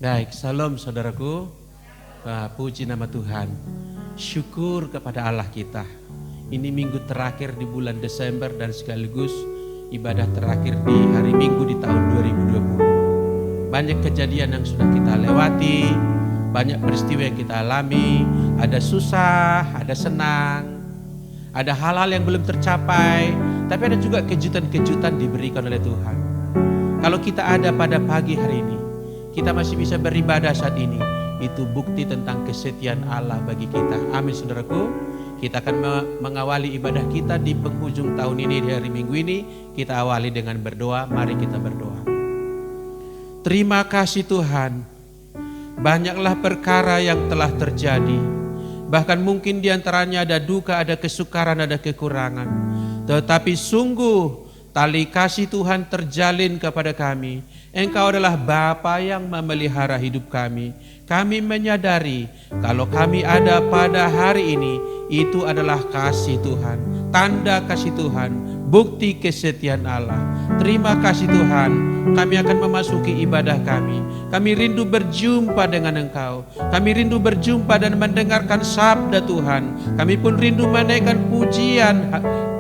Baik, salam saudaraku. Puji nama Tuhan. Syukur kepada Allah kita. Ini minggu terakhir di bulan Desember dan sekaligus ibadah terakhir di hari Minggu di tahun 2020. Banyak kejadian yang sudah kita lewati, banyak peristiwa yang kita alami, ada susah, ada senang, ada hal-hal yang belum tercapai, tapi ada juga kejutan-kejutan diberikan oleh Tuhan. Kalau kita ada pada pagi hari ini, kita masih bisa beribadah saat ini, itu bukti tentang kesetiaan Allah bagi kita. Amin saudaraku. Kita akan mengawali ibadah kita di penghujung tahun ini, di hari Minggu ini. Kita awali dengan berdoa. Mari kita berdoa. Terima kasih Tuhan. Banyaklah perkara yang telah terjadi. Bahkan mungkin diantaranya ada duka, ada kesukaran, ada kekurangan. Tetapi sungguh tali kasih Tuhan terjalin kepada kami. Engkau adalah Bapa yang memelihara hidup kami. Kami menyadari kalau kami ada pada hari ini, itu adalah kasih Tuhan, tanda kasih Tuhan, bukti kesetiaan Allah. Terima kasih Tuhan, kami akan memasuki ibadah kami. Kami rindu berjumpa dengan Engkau. Kami rindu berjumpa dan mendengarkan sabda Tuhan. Kami pun rindu menaikkan pujian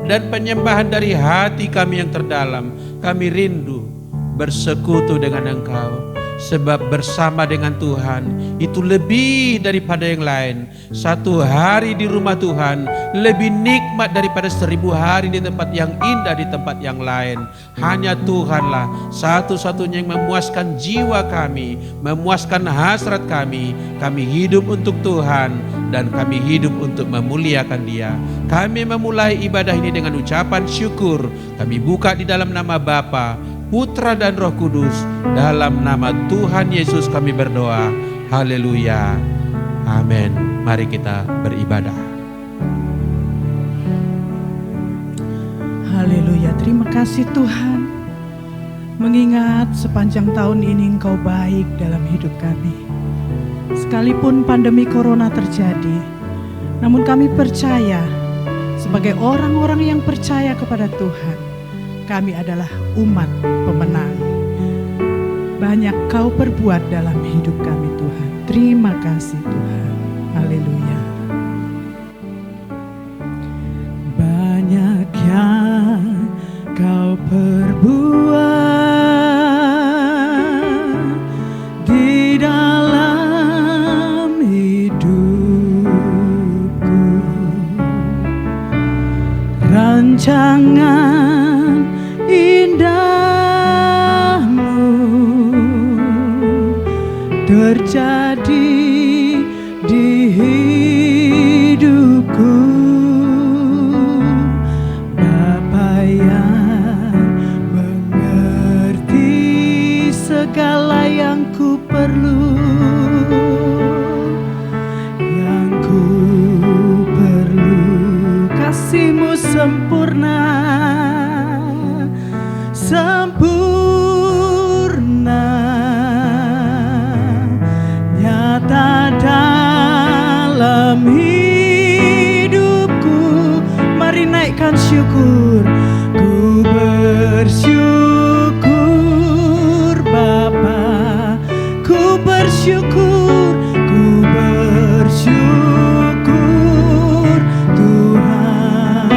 dan penyembahan dari hati kami yang terdalam. Kami rindu bersekutu dengan Engkau. Sebab bersama dengan Tuhan itu lebih daripada yang lain. Satu hari di rumah Tuhan lebih nikmat daripada 1000 hari di tempat yang indah, di tempat yang lain. Hanya Tuhanlah satu-satunya yang memuaskan jiwa kami, memuaskan hasrat kami. Kami hidup untuk Tuhan dan kami hidup untuk memuliakan Dia. Kami memulai ibadah ini dengan ucapan syukur. Kami buka di dalam nama Bapa, Putra dan Roh Kudus. Dalam nama Tuhan Yesus kami berdoa. Haleluya. Amin. Mari kita beribadah. Haleluya. Terima kasih Tuhan. Mengingat sepanjang tahun ini Engkau baik dalam hidup kami. Sekalipun pandemi corona terjadi, namun kami percaya sebagai orang-orang yang percaya kepada Tuhan, kami adalah umat pemenang. Banyak Kau perbuat dalam hidup kami Tuhan. Terima kasih Tuhan. Haleluya. Banyak yang Kau perbuat di dalam hidupku. Rancangan indahmu terjadi di hidupku. Bapa yang mengerti segala yang ku perlu, yang ku perlu. Kasih-Mu sempurna, sempurna, nyata dalam hidupku. Mari naikkan syukur. Ku bersyukur Bapa, ku bersyukur, ku bersyukur Tuhan,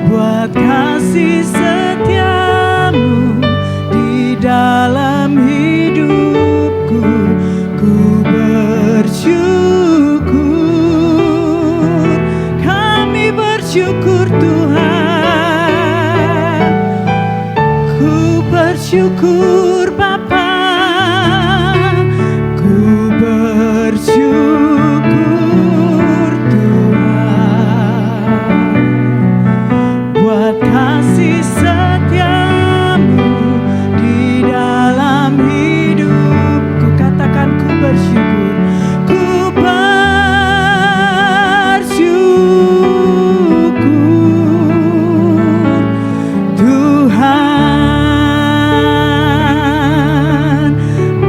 buat kasih setiamu di dalam hidupku. Ku bersyukur, kami bersyukur Tuhan. Ku bersyukur Bapa, ku bersyukur Tuhan, buat kasih setiamu di dalam hidupku. Katakan ku bersyukur, ku bersyukur Tuhan.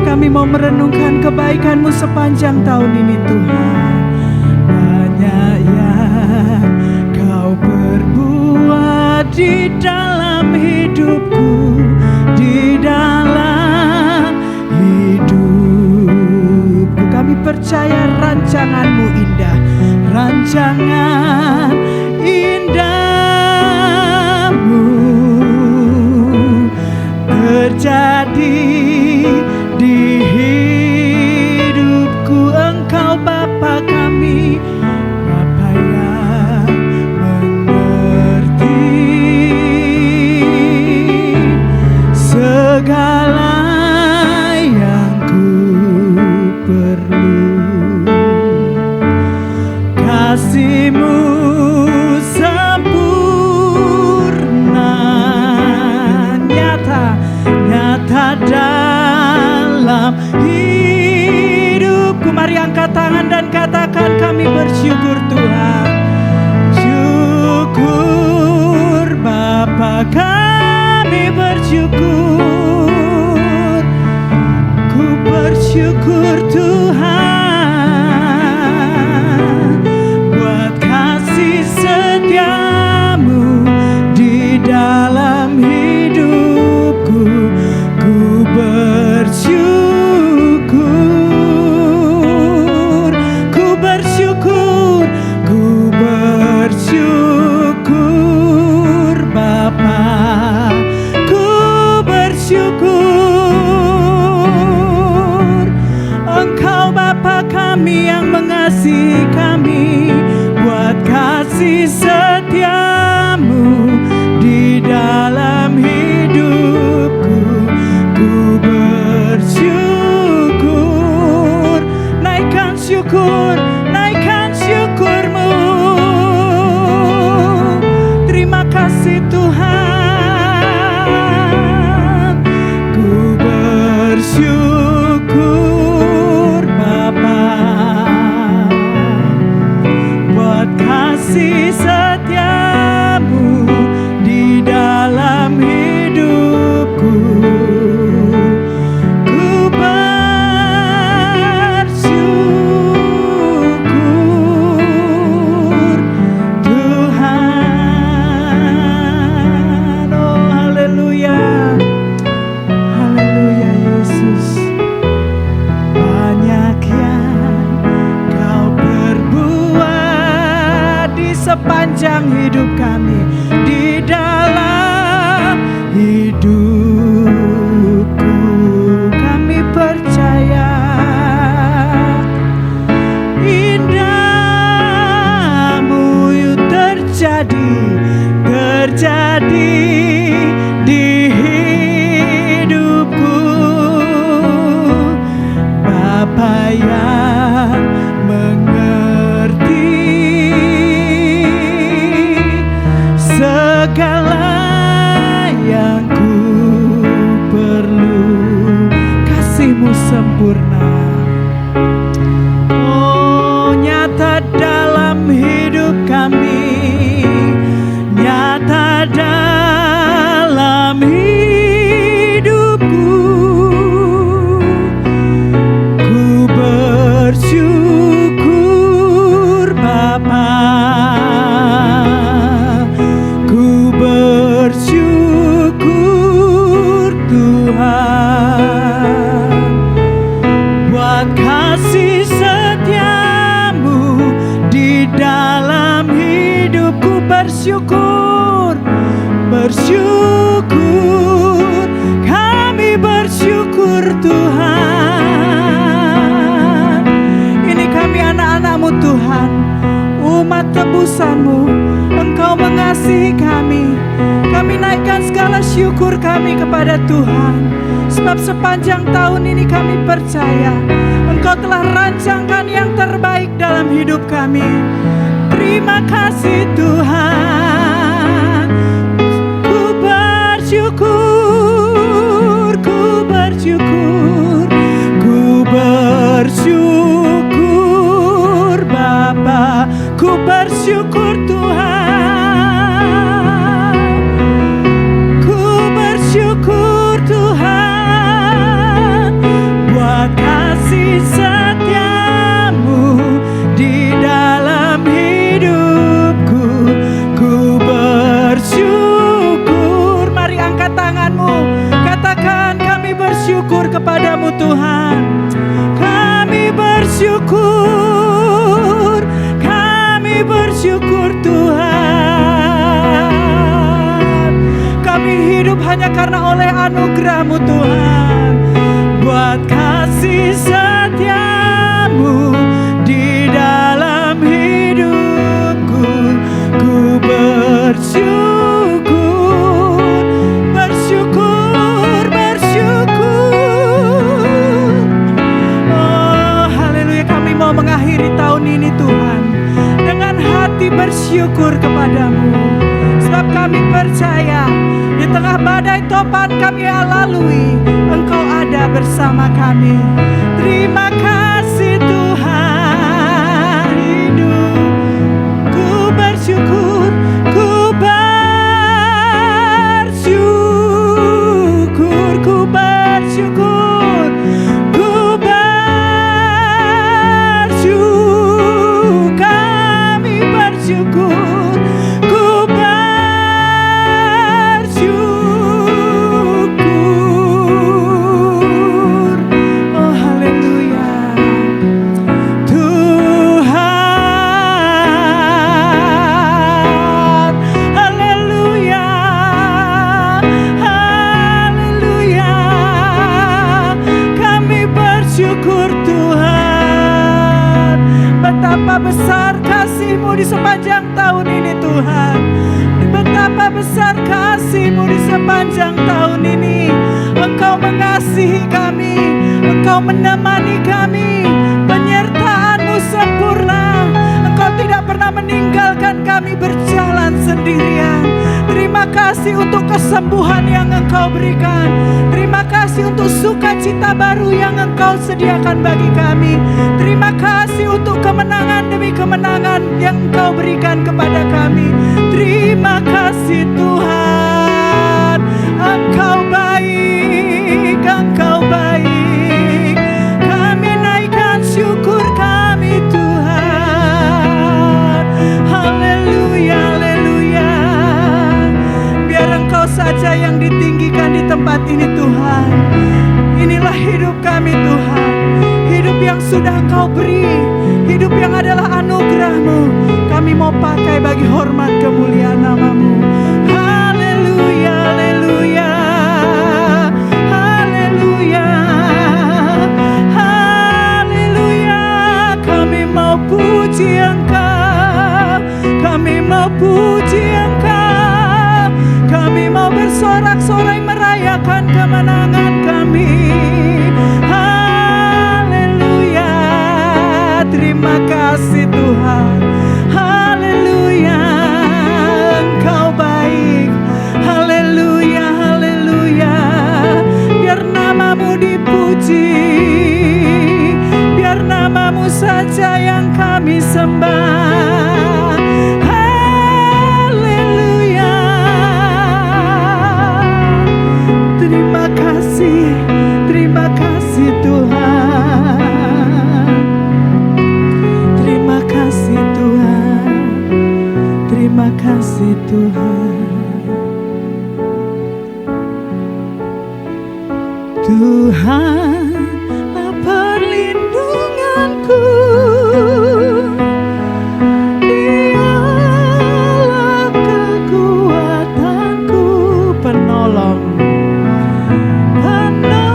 Kami mau merenungkan kebaikan-Mu sepanjang tahun ini Tuhan. Banyak yang Kau perbuat di dalam hidup hidupku, di dalam hidupku. Kami percaya rancangan-Mu indah, rancangan indahmu terjadi di hidupku. Engkau Bapa kami, Bapa yang mengerti segala yang ku perlu. Kasih-Mu sempurna, nyata dalam hidupku. Mari angkat tangan dan katakan, kami bersyukur Tuhan. Syukur Bapa, kami bersyukur. Ku bersyukur Tuhan buat kasih setia-Mu di dalam hidupku. Ku bersyukur, ku bersyukur, ku bersyukur Bapa, ku bersyukur. Engkau Bapa kami yang mengasihi kami, buat kasih setia-Mu di dalam hidupku. Ku bersyukur, naikkan syukur, naikkan syukur-Mu. Terima kasih Tuhan. Ku bersyukur Bapa buat kasih setia-Mu di dalam hidupku. Ku bersyukur Tuhan. Oh haleluya, haleluya Yesus. Banyak yang Kau perbuat di sepanjang hidup kami, di dalam hidupku. Kami percaya indahmu terjadi di hidupku. Bapa yang mengerti segala yang ku perlu. Kasih-Mu sempurna, oh nyata dalam hidup kami, nyata dalam hidupku. Ku bersyukur Bapa, ku bersyukur Tuhan buat kasih setia-Mu di dalam hidupku. Bersyukur, bersyukur, kami bersyukur Tuhan. Ini kami anak-anak-Mu Tuhan, umat tebusan-Mu. Engkau mengasihi kami. Kami naikkan segala syukur kami kepada Tuhan, sebab sepanjang tahun ini kami percaya Engkau telah rancangkan yang terbaik dalam hidup kami. Terima kasih Tuhan. Ku bersyukur, ku bersyukur, ku bersyukur Bapa, ku bersyukur Tuhan. Ku bersyukur Tuhan buat kasih setia-Mu di dalam hidupku. Ku kepadamu Tuhan. Kami bersyukur Tuhan. Kami hidup hanya karena oleh anugerah-Mu Tuhan. Buat kasih setiamu di dalam hidupku, ku bersyukur, bersyukur, bersyukur. Oh haleluya, kami mau mengakhiri tahun ini Tuhan dengan hati bersyukur kepadamu. Sebab kami percaya di tengah badai topan kami lalui, Engkau ada bersama kami. Terima kasih Tuhan, hidupku bersyukur, ku bersyukur, ku bersyukur, ku bersyukur, kami bersyukur, ku bersyukur. Oh haleluya Tuhan, haleluya, haleluya. Kami bersyukur Tuhan. Betapa besar kasih-Mu di sepanjang tahun ini Tuhan. Betapa besar kasih-Mu di sepanjang tahun ini. Engkau mengasihi kami, Engkau menemani kami, penyertaan-Mu sempurna. Engkau tidak pernah meninggalkan kami berjalan sendirian. Terima kasih untuk kesembuhan yang Engkau berikan. Terima kasih untuk sukacita baru yang Engkau sediakan bagi kami. Terima kasih untuk kemenangan demi kemenangan yang Engkau berikan kepada kami. Terima kasih Tuhan, Engkau baik, Engkau baik. Kami naikkan syukur kami Tuhan. Haleluya, haleluya. Biar Engkau saja yang ditinggikan di tempat ini Tuhan. Inilah hidup kami Tuhan, hidup yang sudah Engkau beri, hidup yang adalah anugerah-Mu. Kami mau pakai bagi hormat kemuliaan nama-Mu. Haleluya, haleluya, haleluya, haleluya. Kami mau puji Engkau, kami mau puji Engkau, kami mau bersorak-sorai merayakan kemenangan kami. Haleluya, terima kasih Tuhan. Haleluya, Engkau baik. Haleluya, haleluya. Biar nama-Mu dipuji, biar nama-Mu saja yang kami sembah. Haleluya. Terima kasih Tuhan. Terima kasih Tuhan. Terima kasih Tuhan. Tuhanlah perlindunganku, Dialah kekuatanku, penolong, penolong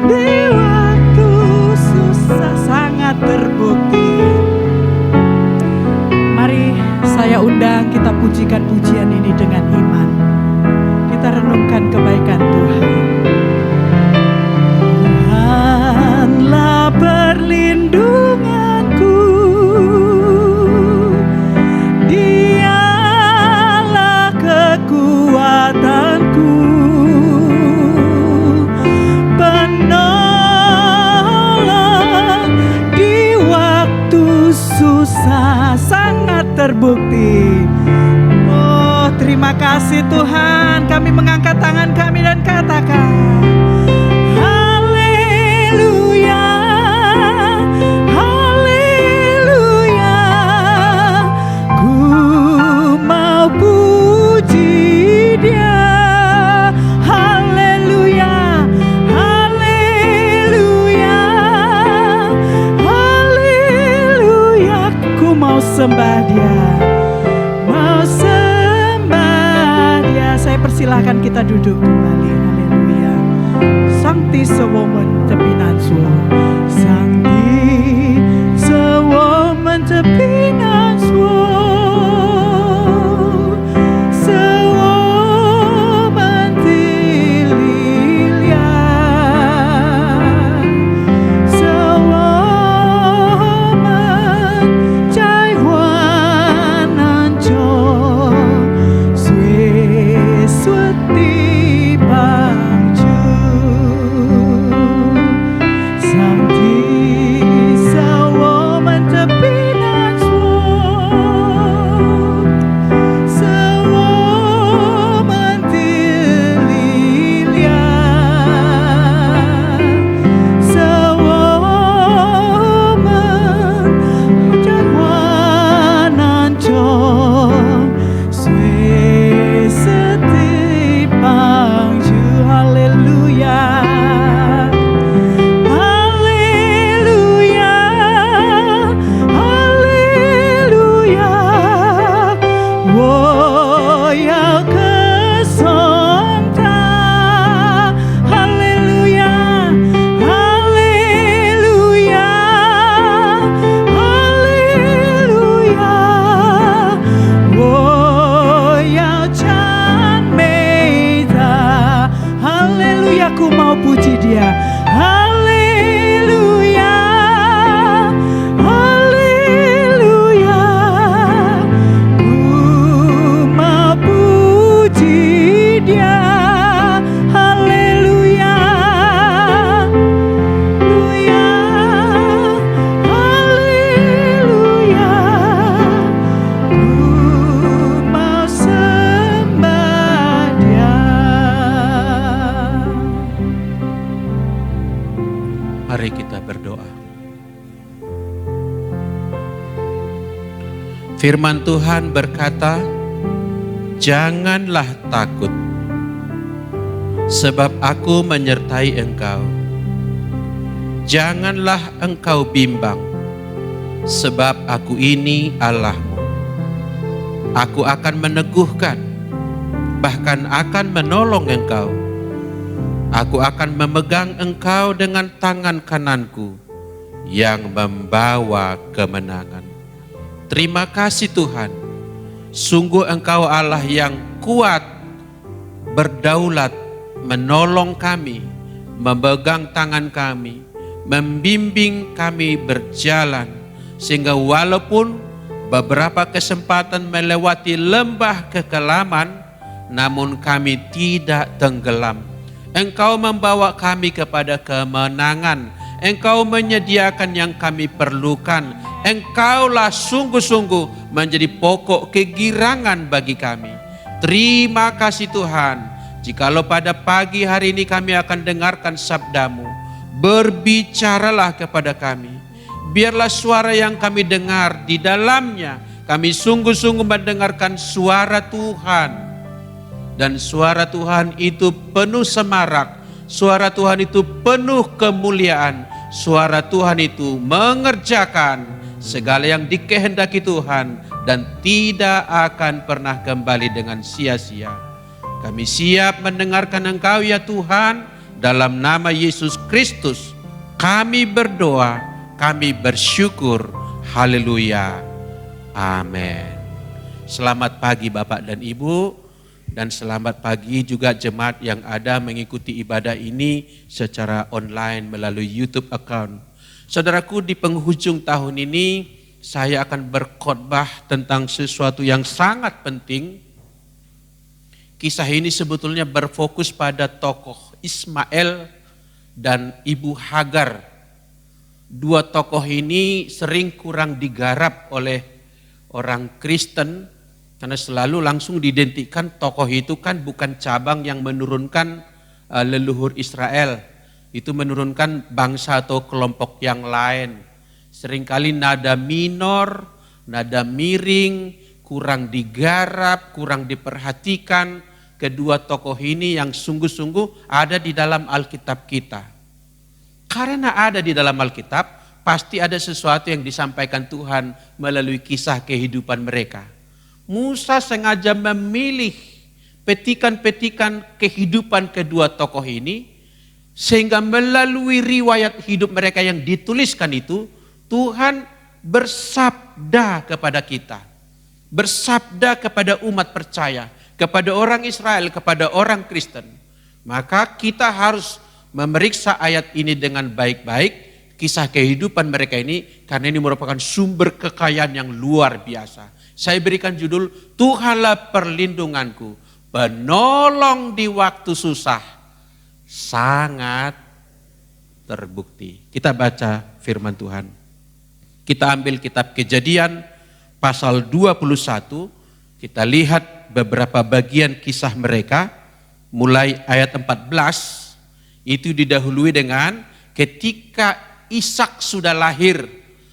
di waktu susah, sangat terbukti. Mari saya undang kita pujikan pujian ini dengan iman. Kita renungkan kebaikan Tuhan. Tuhanlah perlindunganku, Dialah kekuatanku, penolong di waktu susah, sangat terbukti. Terima kasih Tuhan. Kami mengangkat tangan kami dan katakan haleluya, haleluya. Ku mau puji Dia. Haleluya. Silakan kita duduk kembali. Haleluya. Sancti sewomen tepinan suo. Sancti sewomen tepinan suo. Sewomen tililia. Sewomen cai huan anjo. Sue suti bangju. Sancti sewomen tepinan suo. Sewomen tililia. Sewomen jawan ancong. Sue seti bangju. Haleluya. Haleluya, haleluya, woya kesonta. Haleluya, haleluya, haleluya, woya can meta. Haleluya, ku mau puji Dia. Haleluya, haleluya, ku mau puji Dia. Haleluya, haleluya, haleluya, ku mau sembah Dia. Mari kita berdoa. Firman Tuhan berkata, janganlah takut, sebab aku menyertai engkau. Janganlah engkau bimbang, sebab aku ini Allahmu. Aku akan meneguhkan, bahkan akan menolong engkau. Aku akan memegang engkau dengan tangan kananku yang membawa kemenangan. Terima kasih Tuhan, sungguh engkau Allah yang kuat, berdaulat, menolong kami, memegang tangan kami, membimbing kami berjalan, sehingga walaupun beberapa kesempatan melewati lembah kekelaman, namun kami tidak tenggelam. Engkau membawa kami kepada kemenangan. Engkau menyediakan yang kami perlukan. Engkaulah sungguh-sungguh menjadi pokok kegirangan bagi kami. Terima kasih Tuhan. Jikalau pada pagi hari ini kami akan dengarkan sabda-Mu, berbicaralah kepada kami. Biarlah suara yang kami dengar di dalamnya, kami sungguh-sungguh mendengarkan suara Tuhan. Dan suara Tuhan itu penuh semarak, suara Tuhan itu penuh kemuliaan, suara Tuhan itu mengerjakan segala yang dikehendaki Tuhan dan tidak akan pernah kembali dengan sia-sia. Kami siap mendengarkan Engkau ya Tuhan, dalam nama Yesus Kristus kami berdoa, kami bersyukur. Haleluya. Amin. Selamat pagi Bapak dan Ibu. Dan selamat pagi juga jemaat yang ada mengikuti ibadah ini secara online melalui YouTube account. Saudaraku, di penghujung tahun ini saya akan berkhotbah tentang sesuatu yang sangat penting. Kisah ini sebetulnya berfokus pada tokoh Ismail dan Ibu Hagar. Dua tokoh ini sering kurang digarap oleh orang Kristen, karena selalu langsung diidentikan tokoh itu kan bukan cabang yang menurunkan leluhur Israel. Itu menurunkan bangsa atau kelompok yang lain. Seringkali nada minor, nada miring, kurang digarap, kurang diperhatikan. Kedua tokoh ini yang sungguh-sungguh ada di dalam Alkitab kita. Karena ada di dalam Alkitab, pasti ada sesuatu yang disampaikan Tuhan melalui kisah kehidupan mereka. Musa sengaja memilih petikan-petikan kehidupan kedua tokoh ini, sehingga melalui riwayat hidup mereka yang dituliskan itu, Tuhan bersabda kepada kita, bersabda kepada umat percaya, kepada orang Israel, kepada orang Kristen. Maka kita harus memeriksa ayat ini dengan baik-baik, kisah kehidupan mereka ini, karena ini merupakan sumber kekayaan yang luar biasa. Saya berikan judul, Tuhanlah perlindunganku, penolong di waktu susah, sangat terbukti. Kita baca firman Tuhan. Kita ambil kitab Kejadian pasal 21, kita lihat beberapa bagian kisah mereka, mulai ayat 14, itu didahului dengan ketika Ishak sudah lahir.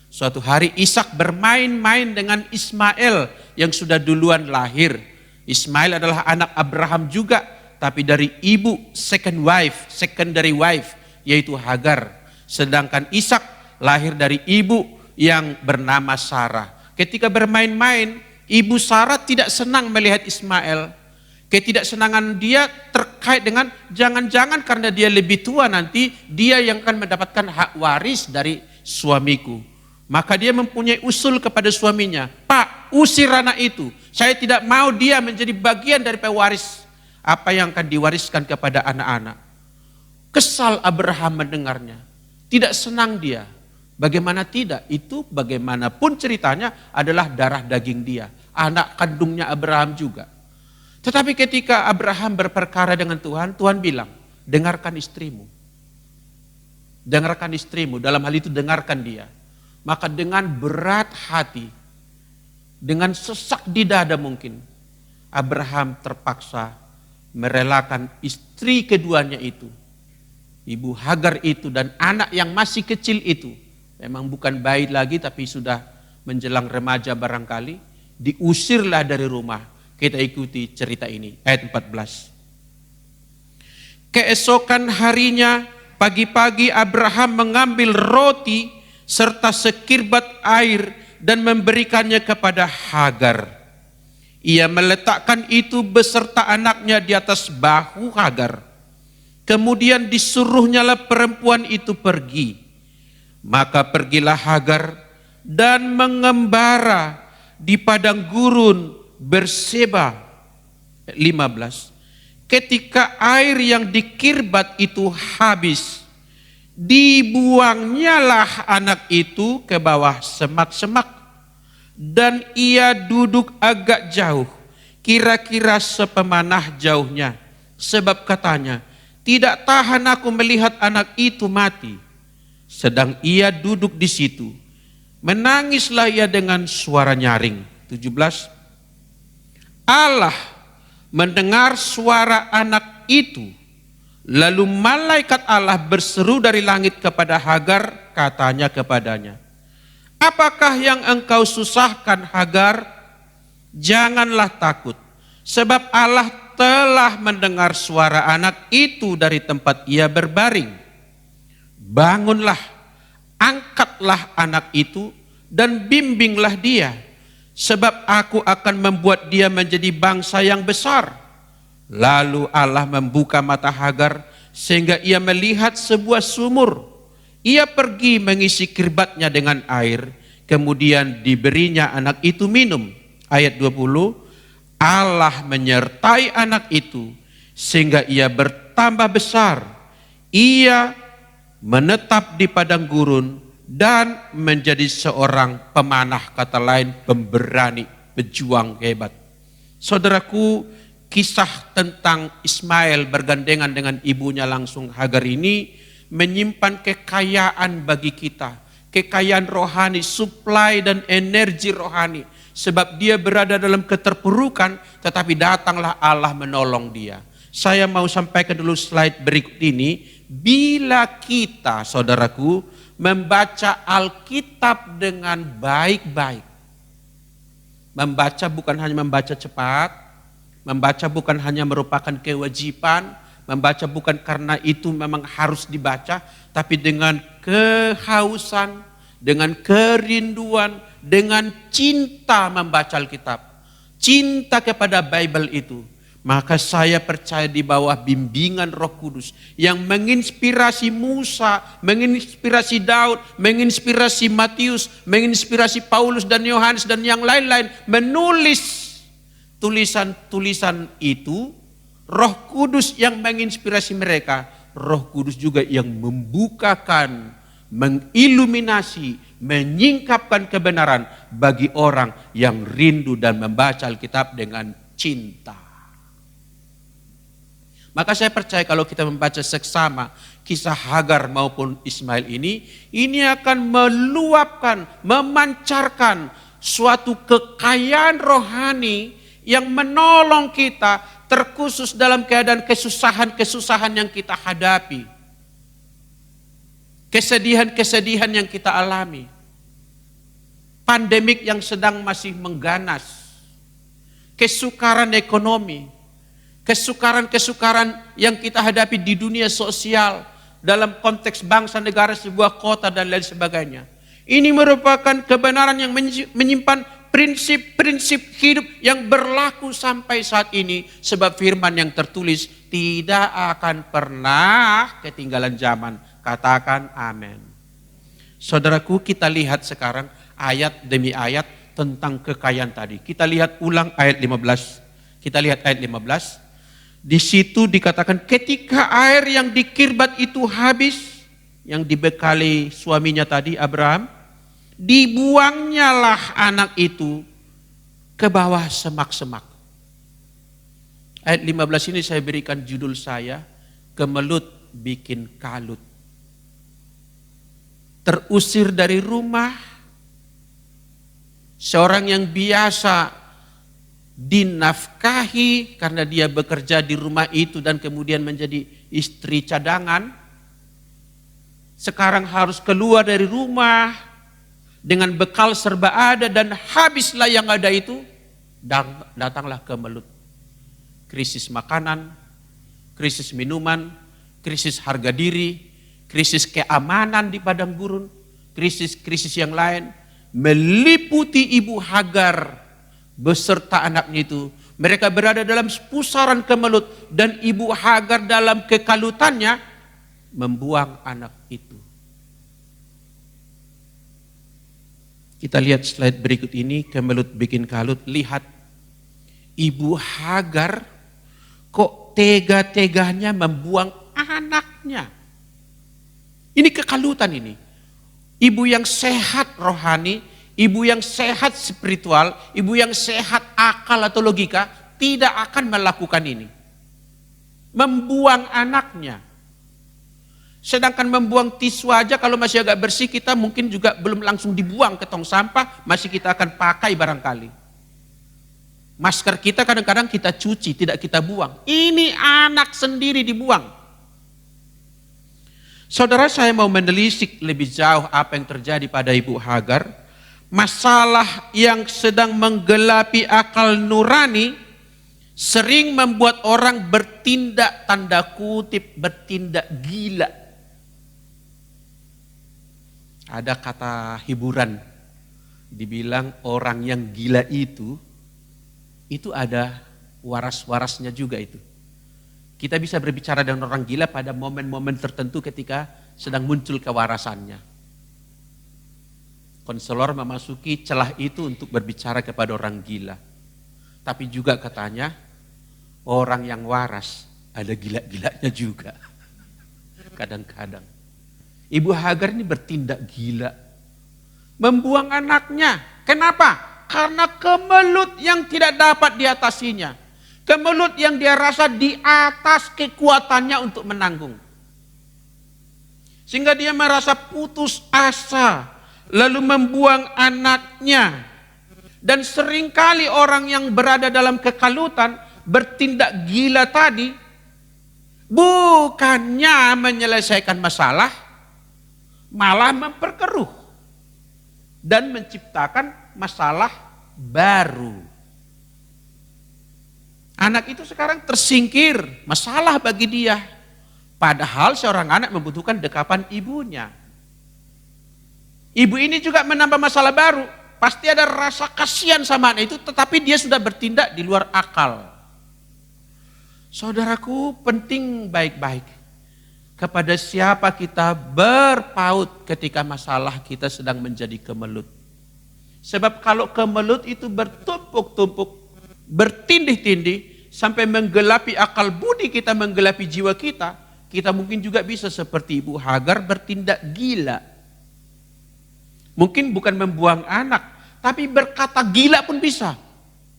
Suatu hari Ishak bermain-main dengan Ismail yang sudah duluan lahir. Ismail adalah anak Abraham juga, tapi dari ibu secondary wife, yaitu Hagar. Sedangkan Ishak lahir dari ibu yang bernama Sarah. Ketika bermain-main, ibu Sarah tidak senang melihat Ismail. Ketidaksenangan dia terkait dengan jangan-jangan karena dia lebih tua nanti dia yang akan mendapatkan hak waris dari suamiku. Maka dia mempunyai usul kepada suaminya, Pak, usir anak itu. Saya tidak mau dia menjadi bagian dari pewaris apa yang akan diwariskan kepada anak-anak. Kesal Abraham mendengarnya, tidak senang dia. Bagaimana tidak? Itu bagaimanapun ceritanya adalah darah daging dia, anak kandungnya Abraham juga. Tetapi ketika Abraham berperkara dengan Tuhan, Tuhan bilang, dengarkan istrimu. Dengarkan istrimu, dalam hal itu dengarkan dia. Maka dengan berat hati, dengan sesak di dada mungkin, Abraham terpaksa merelakan istri keduanya itu. Ibu Hagar itu dan anak yang masih kecil itu, memang bukan bayi lagi tapi sudah menjelang remaja barangkali, diusirlah dari rumah. Kita ikuti cerita ini, ayat 14. Keesokan harinya, pagi-pagi Abraham mengambil roti serta sekirbat air dan memberikannya kepada Hagar. Ia meletakkan itu beserta anaknya di atas bahu Hagar. Kemudian disuruhnyalah perempuan itu pergi. Maka pergilah Hagar dan mengembara di padang gurun Berseba. 15. Ketika air yang dikirbat itu habis, dibuangnyalah anak itu ke bawah semak-semak, dan ia duduk agak jauh, kira-kira sepemanah jauhnya, sebab katanya, tidak tahan aku melihat anak itu mati. Sedang ia duduk di situ, menangislah ia dengan suara nyaring. 17. Allah mendengar suara anak itu. Lalu malaikat Allah berseru dari langit kepada Hagar, katanya kepadanya, apakah yang engkau susahkan Hagar? Janganlah takut, sebab Allah telah mendengar suara anak itu dari tempat ia berbaring. Bangunlah, angkatlah anak itu dan bimbinglah dia, sebab aku akan membuat dia menjadi bangsa yang besar. Lalu Allah membuka mata Hagar sehingga ia melihat sebuah sumur. Ia pergi mengisi kirbatnya dengan air, kemudian diberinya anak itu minum. Ayat 20, Allah menyertai anak itu sehingga ia bertambah besar. Ia menetap di padang gurun dan menjadi seorang pemanah, kata lain pemberani, pejuang hebat. Saudaraku, kisah tentang Ismail bergandengan dengan ibunya langsung Hagar ini menyimpan kekayaan bagi kita, kekayaan rohani, suplai dan energi rohani. Sebab dia berada dalam keterpurukan, tetapi datanglah Allah menolong dia. Saya mau sampaikan dulu slide berikut ini. Bila kita, saudaraku, membaca Alkitab dengan baik-baik. Membaca bukan hanya membaca cepat, membaca bukan hanya merupakan kewajiban, membaca bukan karena itu memang harus dibaca, tapi dengan kehausan, dengan kerinduan, dengan cinta membaca Alkitab. Cinta kepada Bible itu. Maka saya percaya di bawah bimbingan Roh Kudus yang menginspirasi Musa, menginspirasi Daud, menginspirasi Matius, menginspirasi Paulus dan Yohanes dan yang lain-lain menulis tulisan-tulisan itu. Roh Kudus yang menginspirasi mereka, Roh Kudus juga yang membukakan, mengiluminasi, menyingkapkan kebenaran bagi orang yang rindu dan membaca Alkitab dengan cinta. Maka saya percaya kalau kita membaca seksama kisah Hagar maupun Ismail ini akan meluapkan, memancarkan suatu kekayaan rohani yang menolong kita terkhusus dalam keadaan kesusahan-kesusahan yang kita hadapi. Kesedihan-kesedihan yang kita alami. Pandemik yang sedang masih mengganas. Kesukaran ekonomi. Kesukaran-kesukaran yang kita hadapi di dunia sosial, dalam konteks bangsa, negara, sebuah kota dan lain sebagainya. Ini merupakan kebenaran yang menyimpan prinsip-prinsip hidup yang berlaku sampai saat ini. Sebab firman yang tertulis tidak akan pernah ketinggalan zaman. Katakan amin. Saudaraku, kita lihat sekarang ayat demi ayat tentang kekayaan tadi. Kita lihat ulang ayat 15. Kita lihat ayat 15. Di situ dikatakan ketika air yang di Kirbat itu habis, yang dibekali suaminya tadi Abraham, dibuangnyalah anak itu ke bawah semak-semak. Ayat 15 ini saya berikan judul saya, kemelut bikin kalut. Terusir dari rumah, seorang yang biasa dinafkahi karena dia bekerja di rumah itu dan kemudian menjadi istri cadangan, sekarang harus keluar dari rumah dengan bekal serba ada dan habislah yang ada itu, datanglah kemelut. Krisis makanan, krisis minuman, krisis harga diri, krisis keamanan di padang gurun, krisis-krisis yang lain meliputi ibu Hagar beserta anaknya itu. Mereka berada dalam pusaran kemelut dan ibu Hagar dalam kekalutannya membuang anak itu. Kita lihat slide berikut ini, kemelut bikin kalut. Lihat, ibu Hagar kok tega-teganya membuang anaknya. Ini kekalutan ini. Ibu yang sehat rohani, ibu yang sehat spiritual, ibu yang sehat akal atau logika tidak akan melakukan ini. Membuang anaknya. Sedangkan membuang tisu aja kalau masih agak bersih kita mungkin juga belum langsung dibuang ke tong sampah, masih kita akan pakai barangkali. Masker kita kadang-kadang kita cuci, tidak kita buang. Ini anak sendiri dibuang. Saudara, saya mau menelisik lebih jauh apa yang terjadi pada ibu Hagar. Masalah yang sedang menggelapi akal nurani sering membuat orang bertindak, tanda kutip, bertindak gila. Ada kata hiburan, dibilang orang yang gila itu ada waras-warasnya juga itu. Kita bisa berbicara dengan orang gila pada momen-momen tertentu ketika sedang muncul kewarasannya. Konselor memasuki celah itu untuk berbicara kepada orang gila. Tapi juga katanya orang yang waras ada gila-gilanya juga. Kadang-kadang. Ibu Hagar ini bertindak gila. Membuang anaknya. Kenapa? Karena kemelut yang tidak dapat diatasinya. Kemelut yang dia rasa di atas kekuatannya untuk menanggung. Sehingga dia merasa putus asa. Lalu membuang anaknya. Dan seringkali orang yang berada dalam kekalutan bertindak gila tadi bukannya menyelesaikan masalah, malah memperkeruh dan menciptakan masalah baru. Anak itu sekarang tersingkir, masalah bagi dia. Padahal seorang anak membutuhkan dekapan ibunya. Ibu ini juga menambah masalah baru. Pasti ada rasa kasihan sama anak itu, tetapi dia sudah bertindak di luar akal. Saudaraku, penting baik-baik kepada siapa kita berpaut ketika masalah kita sedang menjadi kemelut. Sebab kalau kemelut itu bertumpuk-tumpuk, bertindih-tindih, sampai menggelapi akal budi kita, menggelapi jiwa kita, kita mungkin juga bisa seperti Ibu Hagar bertindak gila. Mungkin bukan membuang anak, tapi berkata gila pun bisa.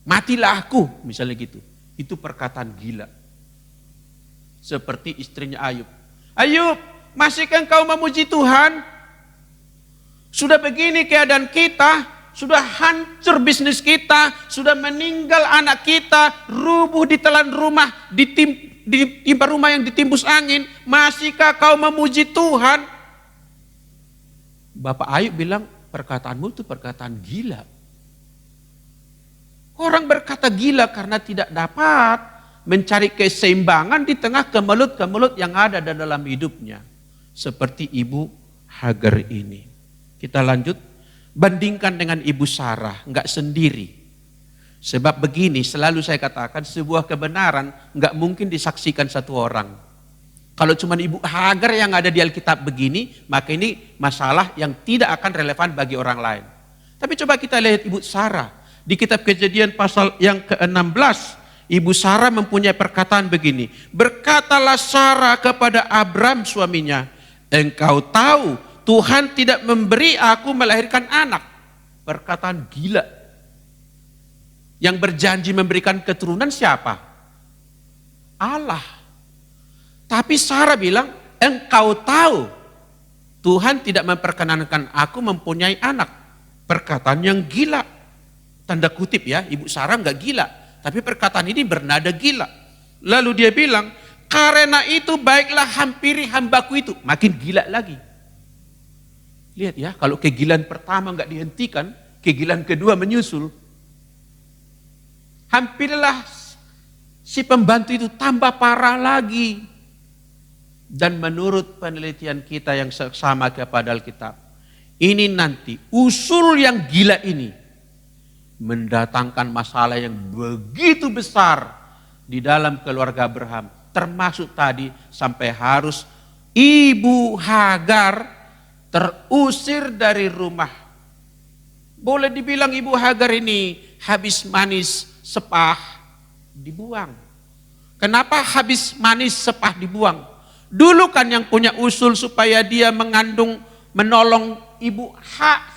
Matilah aku, misalnya gitu. Itu perkataan gila. Seperti istrinya Ayub. Ayub, masihkah engkau memuji Tuhan? Sudah begini keadaan kita, sudah hancur bisnis kita, sudah meninggal anak kita, rubuh ditelan rumah, ditimpa rumah yang ditimbus angin. Masihkah kau memuji Tuhan? Bapak Ayub bilang, perkataanmu itu perkataan gila. Orang berkata gila karena tidak dapat mencari keseimbangan di tengah kemelut-kemelut yang ada dalam hidupnya. Seperti Ibu Hagar ini. Kita lanjut, bandingkan dengan Ibu Sarah, enggak sendiri. Sebab begini, selalu saya katakan sebuah kebenaran enggak mungkin disaksikan satu orang. Kalau cuma Ibu Hagar yang ada di Alkitab begini, maka ini masalah yang tidak akan relevan bagi orang lain. Tapi coba kita lihat Ibu Sarah. Di kitab Kejadian pasal yang ke-16, Ibu Sarah mempunyai perkataan begini. Berkatalah Sarah kepada Abram suaminya, engkau tahu Tuhan tidak memberi aku melahirkan anak. Perkataan gila. Yang berjanji memberikan keturunan siapa? Allah. Tapi Sarah bilang, engkau tahu Tuhan tidak memperkenankan aku mempunyai anak. Perkataan yang gila. Tanda kutip ya, Ibu Sarah enggak gila. Tapi perkataan ini bernada gila. Lalu dia bilang, karena itu baiklah hampiri hambaku itu. Makin gila lagi. Lihat ya, kalau kegilaan pertama enggak dihentikan, kegilaan kedua menyusul. Hampirilah si pembantu itu tambah parah lagi. Dan menurut penelitian kita yang sama kepada Alkitab, ini nanti usul yang gila ini mendatangkan masalah yang begitu besar di dalam keluarga Abraham. Termasuk tadi sampai harus Ibu Hagar terusir dari rumah. Boleh dibilang Ibu Hagar ini habis manis sepah dibuang. Kenapa habis manis sepah dibuang? Dulu kan yang punya usul supaya dia mengandung, menolong Ibu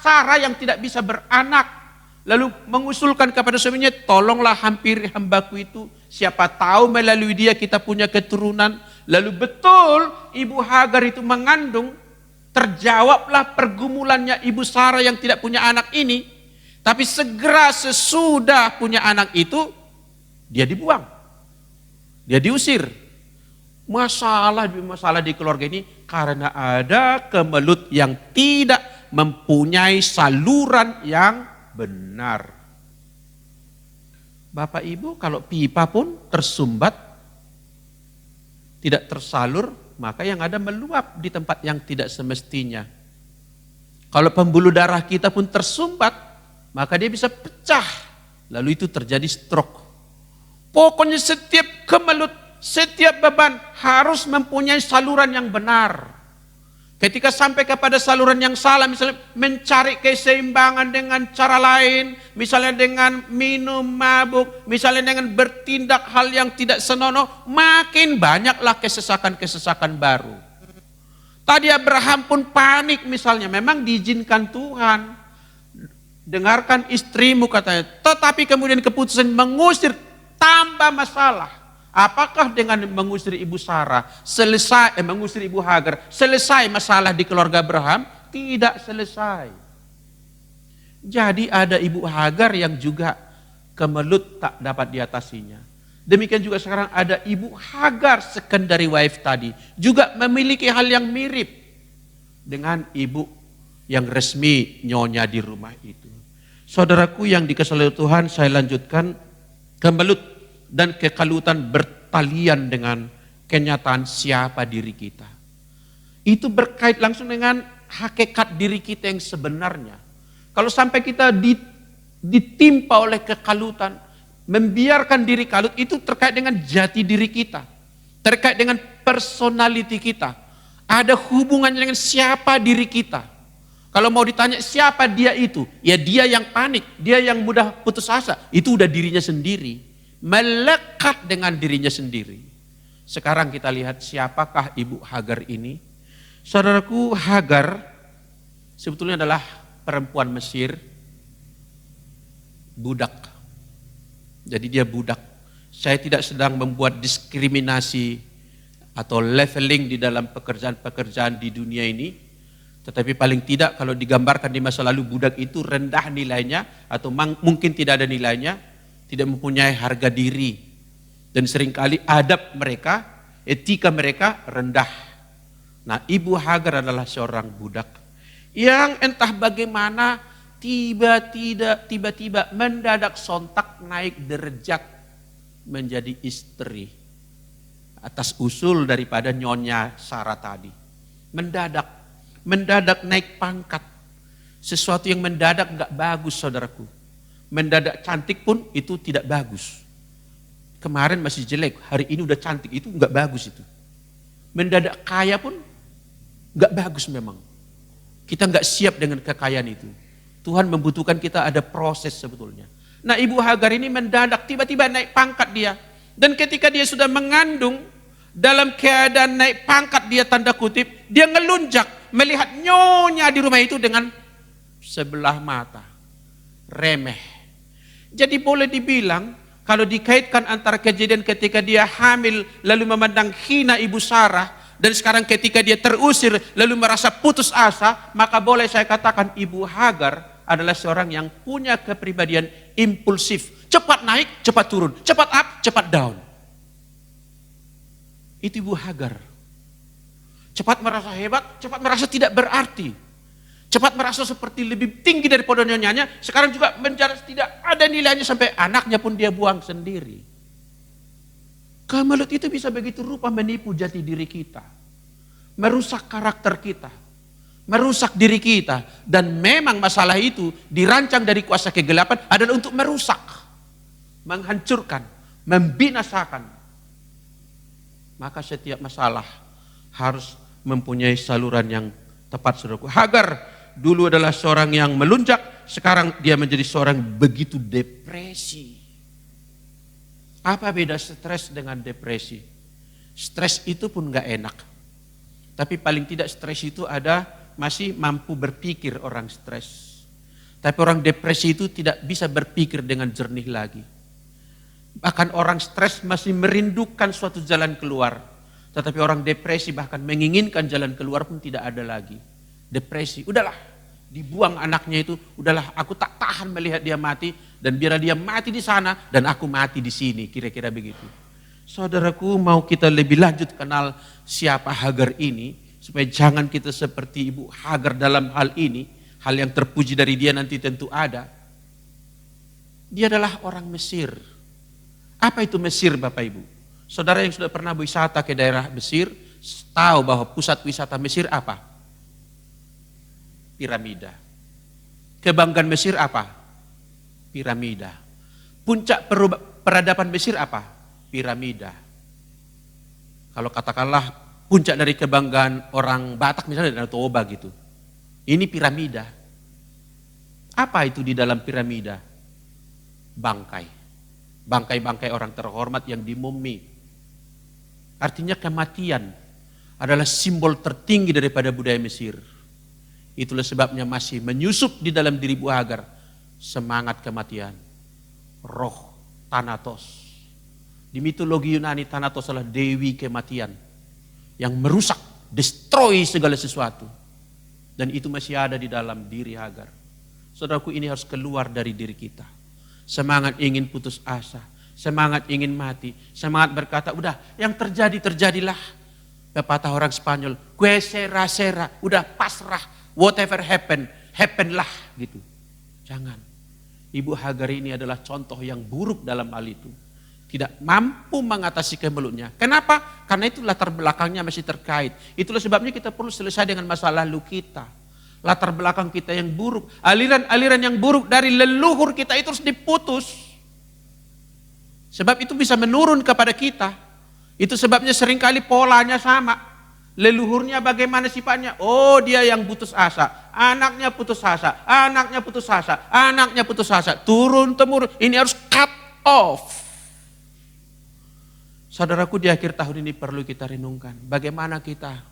Sarah yang tidak bisa beranak. Lalu mengusulkan kepada suaminya, tolonglah hampiri hambaku itu. Siapa tahu melalui dia kita punya keturunan. Lalu betul Ibu Hagar itu mengandung. Terjawablah pergumulannya Ibu Sarah yang tidak punya anak ini. Tapi segera sesudah punya anak itu, dia dibuang. Dia diusir. Masalah di keluarga ini karena ada kemelut yang tidak mempunyai saluran yang benar. Bapak Ibu, kalau pipa pun tersumbat, tidak tersalur, maka yang ada meluap di tempat yang tidak semestinya. Kalau pembuluh darah kita pun tersumbat, maka dia bisa pecah, lalu itu terjadi stroke. Pokoknya setiap kemelut, setiap beban harus mempunyai saluran yang benar. Ketika sampai kepada saluran yang salah, misalnya mencari keseimbangan dengan cara lain, misalnya dengan minum mabuk, misalnya dengan bertindak hal yang tidak senonoh, makin banyaklah kesesakan-kesesakan baru. Tadi Abraham pun panik misalnya, memang diizinkan Tuhan. Dengarkan istrimu katanya, tetapi kemudian keputusan mengusir tambah masalah. Apakah dengan mengusir Ibu Sarah mengusir Ibu Hagar selesai masalah di keluarga Abraham? Tidak selesai. Jadi ada Ibu Hagar yang juga kemelut tak dapat diatasinya. Demikian juga sekarang ada Ibu Hagar secondary wife tadi juga memiliki hal yang mirip dengan ibu yang resmi nyonya di rumah itu. Saudaraku yang dikasihi Tuhan, saya lanjutkan. Kemelut dan kekalutan bertalian dengan kenyataan siapa diri kita. Itu berkait langsung dengan hakikat diri kita yang sebenarnya. Kalau sampai kita ditimpa oleh kekalutan, Membiarkan diri kalut itu terkait dengan jati diri kita. Terkait dengan personality kita. Ada hubungannya dengan siapa diri kita. Kalau mau ditanya siapa dia itu, ya dia yang panik, dia yang mudah putus asa, itu udah dirinya sendiri. Melekat dengan dirinya sendiri. Sekarang kita lihat siapakah Ibu Hagar ini. Saudaraku, Hagar sebetulnya adalah perempuan Mesir, budak. Jadi dia budak. Saya tidak sedang membuat diskriminasi atau leveling di dalam pekerjaan-pekerjaan di dunia ini. Tetapi paling tidak kalau digambarkan di masa lalu budak itu rendah nilainya atau mungkin tidak ada nilainya, tidak mempunyai harga diri. Dan seringkali adab mereka, etika mereka rendah. Nah, Ibu Hagar adalah seorang budak yang entah bagaimana tiba-tiba mendadak sontak naik derajat menjadi istri atas usul daripada Nyonya Sarah tadi. Mendadak naik pangkat. Sesuatu yang mendadak gak bagus, saudaraku. Mendadak cantik pun itu tidak bagus. Kemarin masih jelek, hari ini udah cantik, itu gak bagus itu. Mendadak kaya pun gak bagus memang. Kita gak siap dengan kekayaan itu. Tuhan membutuhkan kita ada proses sebetulnya. Nah, Ibu Hagar ini mendadak tiba-tiba naik pangkat dia. Dan ketika dia sudah mengandung, dalam keadaan naik pangkat dia tanda kutip, dia ngelunjak melihat nyonya di rumah itu dengan sebelah mata. Remeh. Jadi boleh dibilang, kalau dikaitkan antara kejadian ketika dia hamil lalu memandang hina Ibu Sarah, dan sekarang ketika dia terusir lalu merasa putus asa, maka boleh saya katakan Ibu Hagar adalah seorang yang punya kepribadian impulsif. Cepat naik, cepat turun. Cepat up, cepat down. Itu Ibu Hagar. Cepat merasa hebat, cepat merasa tidak berarti. Cepat merasa seperti lebih tinggi daripada nyonyanya. Sekarang juga menjadi tidak ada nilainya sampai anaknya pun dia buang sendiri. Kemelut itu bisa begitu rupa menipu jati diri kita. Merusak karakter kita. Merusak diri kita. Dan memang masalah itu dirancang dari kuasa kegelapan adalah untuk merusak. Menghancurkan. Membinasakan. Maka setiap masalah harus mempunyai saluran yang tepat, saudaraku. Hagar dulu adalah seorang yang melunjak. Sekarang dia menjadi seorang begitu depresi. Apa beda stres dengan depresi? Stres itu pun gak enak. Tapi paling tidak stres itu ada masih mampu berpikir orang stres. Tapi orang depresi itu tidak bisa berpikir dengan jernih lagi. Bahkan orang stres masih merindukan suatu jalan keluar. Tetapi orang depresi bahkan menginginkan jalan keluar pun tidak ada lagi. Depresi, udahlah dibuang anaknya itu, udahlah aku tak tahan melihat dia mati. Dan biar dia mati di sana dan aku mati di sini, kira-kira begitu. Saudaraku, mau kita lebih lanjut kenal siapa Hagar ini, supaya jangan kita seperti Ibu Hagar dalam hal ini. Hal yang terpuji dari dia nanti tentu ada. Dia adalah orang Mesir. Apa itu Mesir, Bapak Ibu? Saudara yang sudah pernah wisata ke daerah Mesir, tahu bahwa pusat wisata Mesir apa? Piramida. Kebanggaan Mesir apa? Piramida. Puncak peradaban Mesir apa? Piramida. Kalau katakanlah puncak dari kebanggaan orang Batak misalnya Danau Toba gitu. Ini piramida. Apa itu di dalam piramida? Bangkai. Bangkai-bangkai orang terhormat yang dimumi. Artinya kematian adalah simbol tertinggi daripada budaya Mesir. Itulah sebabnya masih menyusup di dalam diri Ibu Hagar semangat kematian. Roh Thanatos. Di mitologi Yunani Thanatos adalah dewi kematian yang merusak, destroy segala sesuatu. Dan itu masih ada di dalam diri Hagar. Saudaraku, ini harus keluar dari diri kita. Semangat ingin putus asa, semangat ingin mati, semangat berkata, udah yang terjadi, terjadilah. Pepatah orang Spanyol, que sera sera, udah pasrah, whatever happen, happen lah gitu. Jangan. Ibu Hagar ini adalah contoh yang buruk dalam hal itu. Tidak mampu mengatasi kemelutnya. Kenapa? Karena itu latar belakangnya masih terkait. Itulah sebabnya kita perlu selesai dengan masa lalu kita. Latar belakang kita yang buruk. Aliran-aliran yang buruk dari leluhur kita itu harus diputus. Sebab itu bisa menurun kepada kita. Itu sebabnya seringkali polanya sama. Leluhurnya bagaimana sifatnya? Oh, dia yang putus asa. Anaknya putus asa. Anaknya putus asa. Anaknya putus asa. Turun temurun. Ini harus cut off. Saudaraku, di akhir tahun ini perlu kita renungkan. Bagaimana kita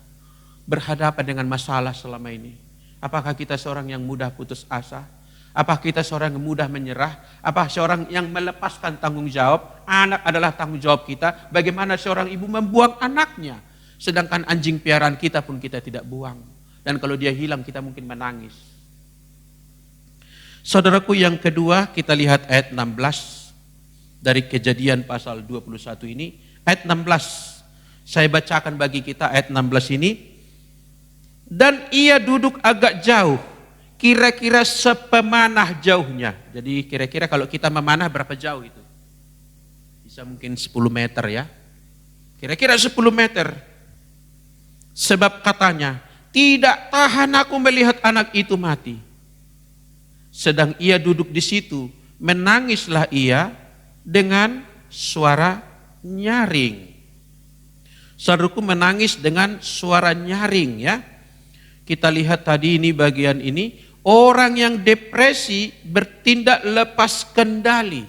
berhadapan dengan masalah selama ini. Apakah kita seorang yang mudah putus asa? Apakah kita seorang yang mudah menyerah? Apakah seorang yang melepaskan tanggung jawab? Anak adalah tanggung jawab kita. Bagaimana seorang ibu membuang anaknya? Sedangkan anjing piaraan kita pun kita tidak buang. Dan kalau dia hilang kita mungkin menangis. Saudaraku, yang kedua kita lihat ayat 16 dari Kejadian pasal 21 ini. Ayat 16, saya bacakan bagi kita ayat 16 ini. Dan ia duduk agak jauh, kira-kira sepemanah jauhnya. Jadi kira-kira kalau kita memanah berapa jauh itu? Bisa mungkin 10 meter ya. Kira-kira 10 meter. Sebab katanya, tidak tahan aku melihat anak itu mati. Sedang ia duduk di situ, menangislah ia dengan suara nyaring. Saudaraku, menangis dengan suara nyaring ya. Kita lihat tadi ini bagian ini, orang yang depresi bertindak lepas kendali.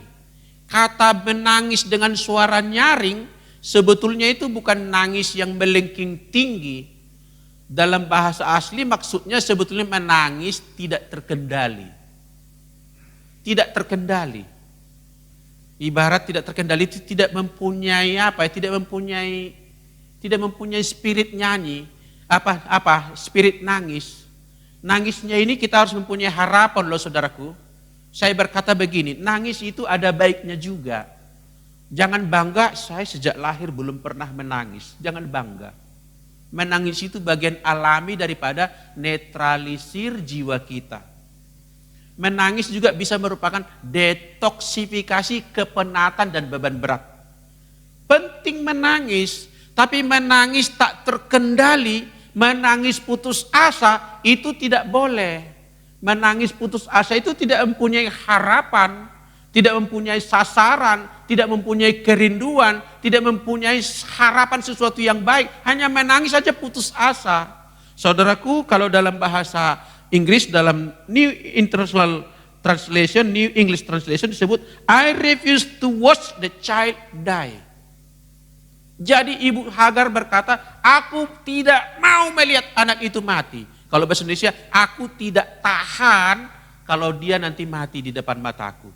Kata menangis dengan suara nyaring sebetulnya itu bukan nangis yang melengking tinggi. Dalam bahasa asli maksudnya sebetulnya menangis tidak terkendali. Tidak terkendali. Ibarat tidak terkendali itu tidak mempunyai apa? Tidak mempunyai spirit nyanyi. Spirit nangis. Nangisnya ini kita harus mempunyai harapan loh saudaraku. Saya berkata begini, nangis itu ada baiknya juga. Jangan bangga, saya sejak lahir belum pernah menangis. Jangan bangga. Menangis itu bagian alami daripada netralisir jiwa kita. Menangis juga bisa merupakan detoksifikasi kepenatan dan beban berat. Penting menangis, tapi menangis tak terkendali. Menangis putus asa itu tidak boleh. Menangis putus asa itu tidak mempunyai harapan, tidak mempunyai sasaran, tidak mempunyai kerinduan, tidak mempunyai harapan sesuatu yang baik. Hanya menangis saja putus asa. Saudaraku, kalau dalam bahasa Inggris, dalam New International Translation, New English Translation disebut, I refuse to watch the child die. Jadi ibu Hagar berkata, aku tidak mau melihat anak itu mati. Kalau bahasa Indonesia, aku tidak tahan kalau dia nanti mati di depan mataku.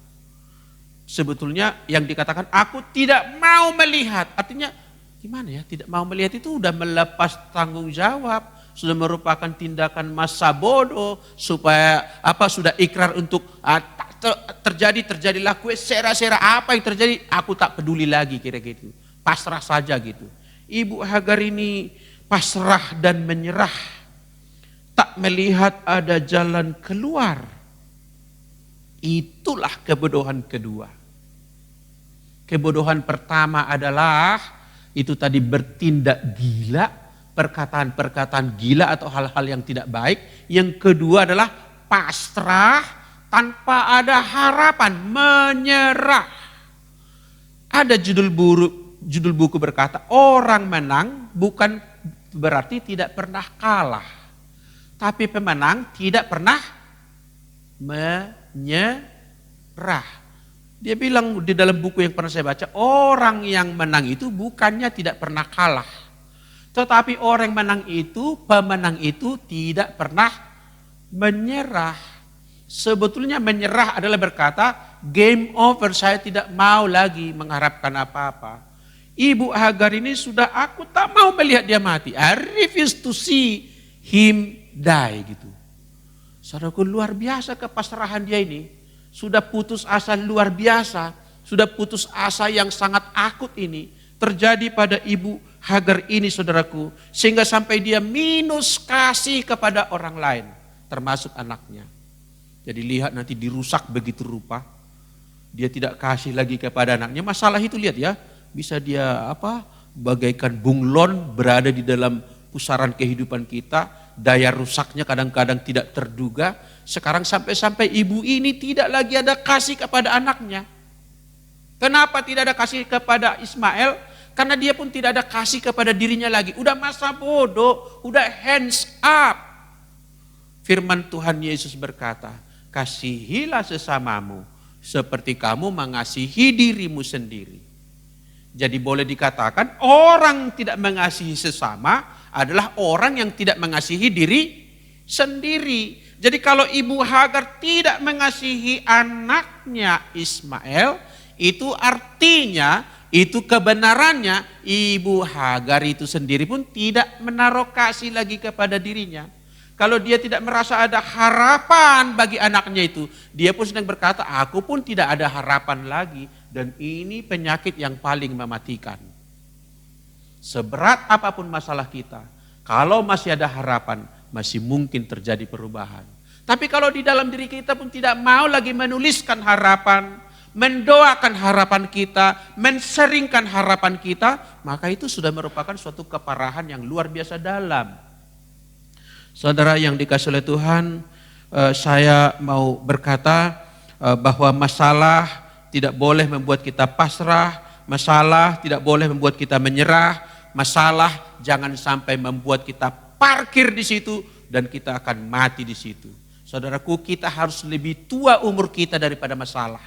Sebetulnya yang dikatakan, aku tidak mau melihat. Artinya gimana ya, tidak mau melihat itu sudah melepas tanggung jawab. Sudah merupakan tindakan masa bodoh. Supaya sudah ikrar untuk terjadilah kue sera-sera apa yang terjadi. Aku tak peduli lagi kira-kira gitu. Pasrah saja gitu. Ibu Hagar ini pasrah dan menyerah. Tak melihat ada jalan keluar. Itulah kebodohan kedua. Kebodohan pertama adalah itu tadi bertindak gila. Perkataan-perkataan gila atau hal-hal yang tidak baik. Yang kedua adalah pasrah tanpa ada harapan. Menyerah. Ada judul buku berkata, orang menang bukan berarti tidak pernah kalah. Tapi pemenang tidak pernah menyerah. Dia bilang di dalam buku yang pernah saya baca, orang yang menang itu bukannya tidak pernah kalah. Tetapi orang yang menang itu, pemenang itu tidak pernah menyerah. Sebetulnya menyerah adalah berkata, game over, saya tidak mau lagi mengharapkan apa-apa. Ibu Hagar ini sudah, aku tak mau melihat dia mati. I refuse to see him die gitu. Saudaraku, luar biasa kepasrahan dia ini. Sudah putus asa luar biasa. Sudah putus asa yang sangat akut ini. Terjadi pada ibu Hagar ini saudaraku. Sehingga sampai dia minus kasih kepada orang lain. Termasuk anaknya. Jadi lihat nanti dirusak begitu rupa. Dia tidak kasih lagi kepada anaknya. Masalah itu lihat ya. Bisa dia bagaikan bunglon berada di dalam pusaran kehidupan kita. Daya rusaknya kadang-kadang tidak terduga. Sekarang sampai-sampai ibu ini tidak lagi ada kasih kepada anaknya. Kenapa tidak ada kasih kepada Ismail? Karena dia pun tidak ada kasih kepada dirinya lagi. Udah masa bodoh, udah hands up. Firman Tuhan Yesus berkata, kasihilah sesamamu seperti kamu mengasihi dirimu sendiri. Jadi boleh dikatakan orang tidak mengasihi sesama adalah orang yang tidak mengasihi diri sendiri. Jadi kalau Ibu Hagar tidak mengasihi anaknya Ismail, itu artinya, itu kebenarannya Ibu Hagar itu sendiri pun tidak menaruh kasih lagi kepada dirinya. Kalau dia tidak merasa ada harapan bagi anaknya itu, dia pun sedang berkata, aku pun tidak ada harapan lagi. Dan ini penyakit yang paling mematikan. Seberat apapun masalah kita, kalau masih ada harapan, masih mungkin terjadi perubahan. Tapi kalau di dalam diri kita pun tidak mau lagi menuliskan harapan, mendoakan harapan kita, menseringkan harapan kita, maka itu sudah merupakan suatu keparahan yang luar biasa dalam. Saudara yang dikasihi oleh Tuhan, saya mau berkata bahwa masalah tidak boleh membuat kita pasrah, masalah tidak boleh membuat kita menyerah, masalah jangan sampai membuat kita parkir di situ dan kita akan mati di situ. Saudaraku, kita harus lebih tua umur kita daripada masalah.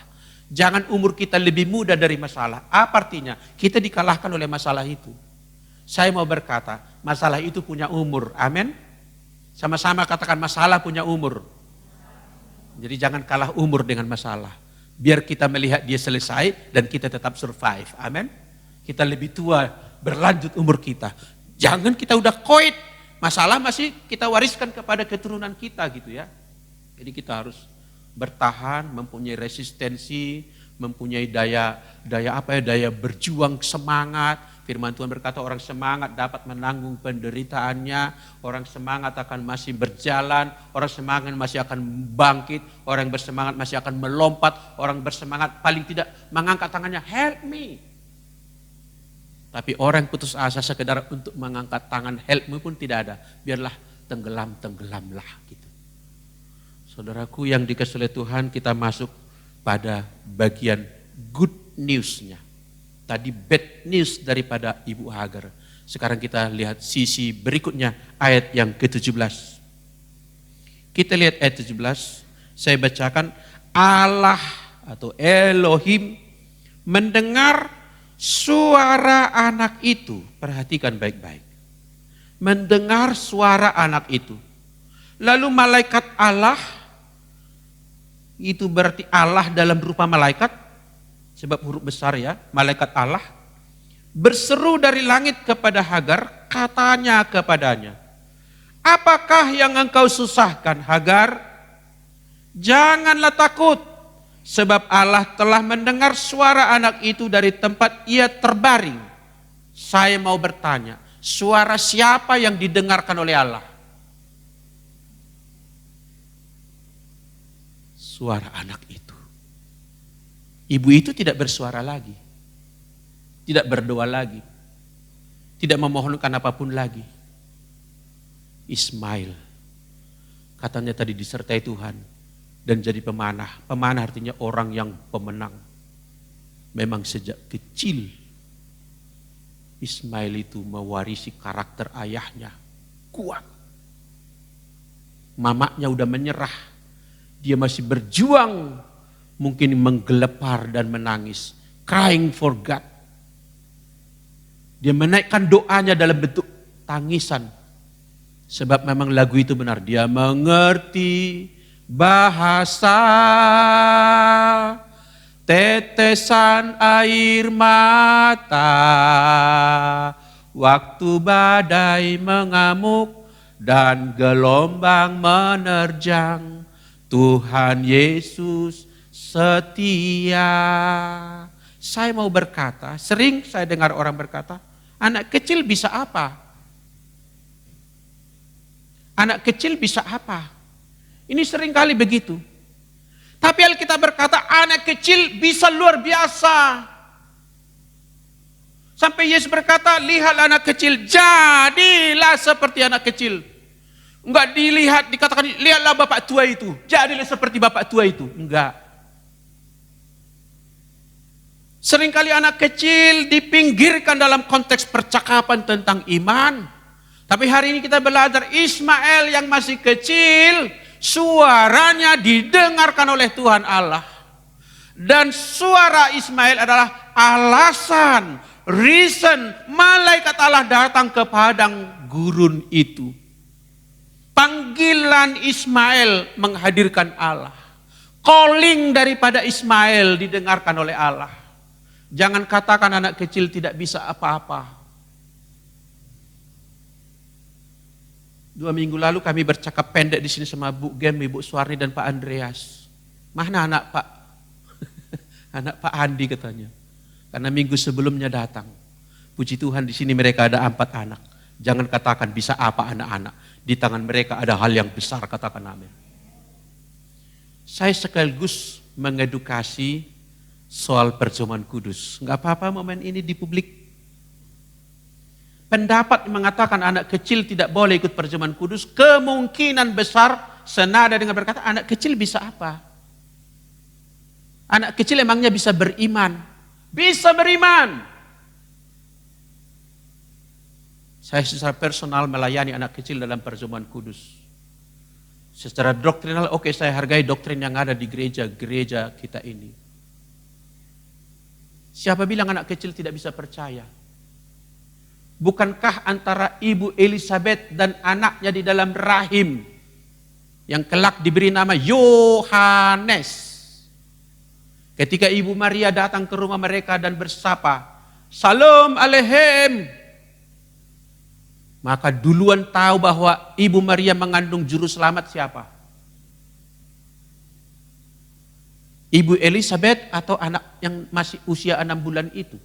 Jangan umur kita lebih muda dari masalah. Apa artinya? Kita dikalahkan oleh masalah itu. Saya mau berkata, masalah itu punya umur. Amin. Sama-sama katakan masalah punya umur. Jadi jangan kalah umur dengan masalah. Biar kita melihat dia selesai dan kita tetap survive. Amin. Kita lebih tua, berlanjut umur kita. Jangan kita udah koit. Masalah masih kita wariskan kepada keturunan kita gitu ya. Jadi kita harus bertahan, mempunyai resistensi, mempunyai daya berjuang, semangat. Firman Tuhan berkata orang semangat dapat menanggung penderitaannya, orang semangat akan masih berjalan, orang semangat masih akan bangkit, orang bersemangat masih akan melompat, orang bersemangat paling tidak mengangkat tangannya, help me. Tapi orang putus asa sekedar untuk mengangkat tangan help me pun tidak ada, biarlah tenggelamlah gitu. Saudaraku yang dikasihi oleh Tuhan, kita masuk pada bagian good news-nya. Tadi bad news daripada Ibu Hagar. Sekarang kita lihat sisi berikutnya, ayat yang ke-17. Kita lihat ayat 17, saya bacakan. Allah atau Elohim mendengar suara anak itu. Perhatikan baik-baik. Mendengar suara anak itu. Lalu malaikat Allah, itu berarti Allah dalam rupa malaikat, sebab huruf besar ya, malaikat Allah, berseru dari langit kepada Hagar, katanya kepadanya, apakah yang engkau susahkan Hagar? Janganlah takut, sebab Allah telah mendengar suara anak itu dari tempat ia terbaring. Saya mau bertanya, suara siapa yang didengarkan oleh Allah? Suara anak itu. Ibu itu tidak bersuara lagi, tidak berdoa lagi, tidak memohonkan apapun lagi. Ismail, katanya tadi disertai Tuhan dan jadi pemanah. Pemanah artinya orang yang pemenang. Memang sejak kecil Ismail itu mewarisi karakter ayahnya, kuat. Mamanya udah menyerah, dia masih berjuang. Mungkin menggelepar dan menangis. Crying for God. Dia menaikkan doanya dalam bentuk tangisan. Sebab memang lagu itu benar. Dia mengerti bahasa tetesan air mata. Waktu badai mengamuk dan gelombang menerjang. Tuhan Yesus setia. Saya mau berkata, sering saya dengar orang berkata, anak kecil bisa apa? Anak kecil bisa apa? Ini sering kali begitu. Tapi Alkitab berkata anak kecil bisa luar biasa. Sampai Yesus berkata, lihat anak kecil, jadilah seperti anak kecil. Enggak dilihat, dikatakan, lihatlah bapak tua itu, jadilah seperti bapak tua itu. Enggak. Seringkali anak kecil dipinggirkan dalam konteks percakapan tentang iman. Tapi hari ini kita belajar Ismail yang masih kecil, suaranya didengarkan oleh Tuhan Allah. Dan suara Ismail adalah alasan, reason, malaikat Allah datang ke padang gurun itu. Panggilan Ismail menghadirkan Allah. Calling daripada Ismail didengarkan oleh Allah. Jangan katakan anak kecil tidak bisa apa-apa. 2 minggu lalu kami bercakap pendek di sini sama Bu Gem, Ibu Suwarni dan Pak Andreas. Mana anak Pak? Anak Pak Andi katanya. Karena minggu sebelumnya datang. Puji Tuhan di sini mereka ada 4 anak. Jangan katakan bisa apa anak-anak. Di tangan mereka ada hal yang besar, katakan amin. Saya sekaligus mengedukasi soal perjamuan kudus. Enggak apa-apa momen ini di publik. Pendapat mengatakan anak kecil tidak boleh ikut perjamuan kudus, kemungkinan besar senada dengan berkata anak kecil bisa apa? Anak kecil emangnya bisa beriman? Bisa beriman. Saya secara personal melayani anak kecil dalam perjamuan kudus. Secara doktrinal, oke, saya hargai doktrin yang ada di gereja kita ini. Siapa bilang anak kecil tidak bisa percaya? Bukankah antara Ibu Elizabeth dan anaknya di dalam rahim yang kelak diberi nama Yohanes, ketika Ibu Maria datang ke rumah mereka dan bersapa, Salam alehem, maka duluan tahu bahwa Ibu Maria mengandung juru selamat siapa? Ibu Elizabeth atau anak yang masih usia 6 bulan itu?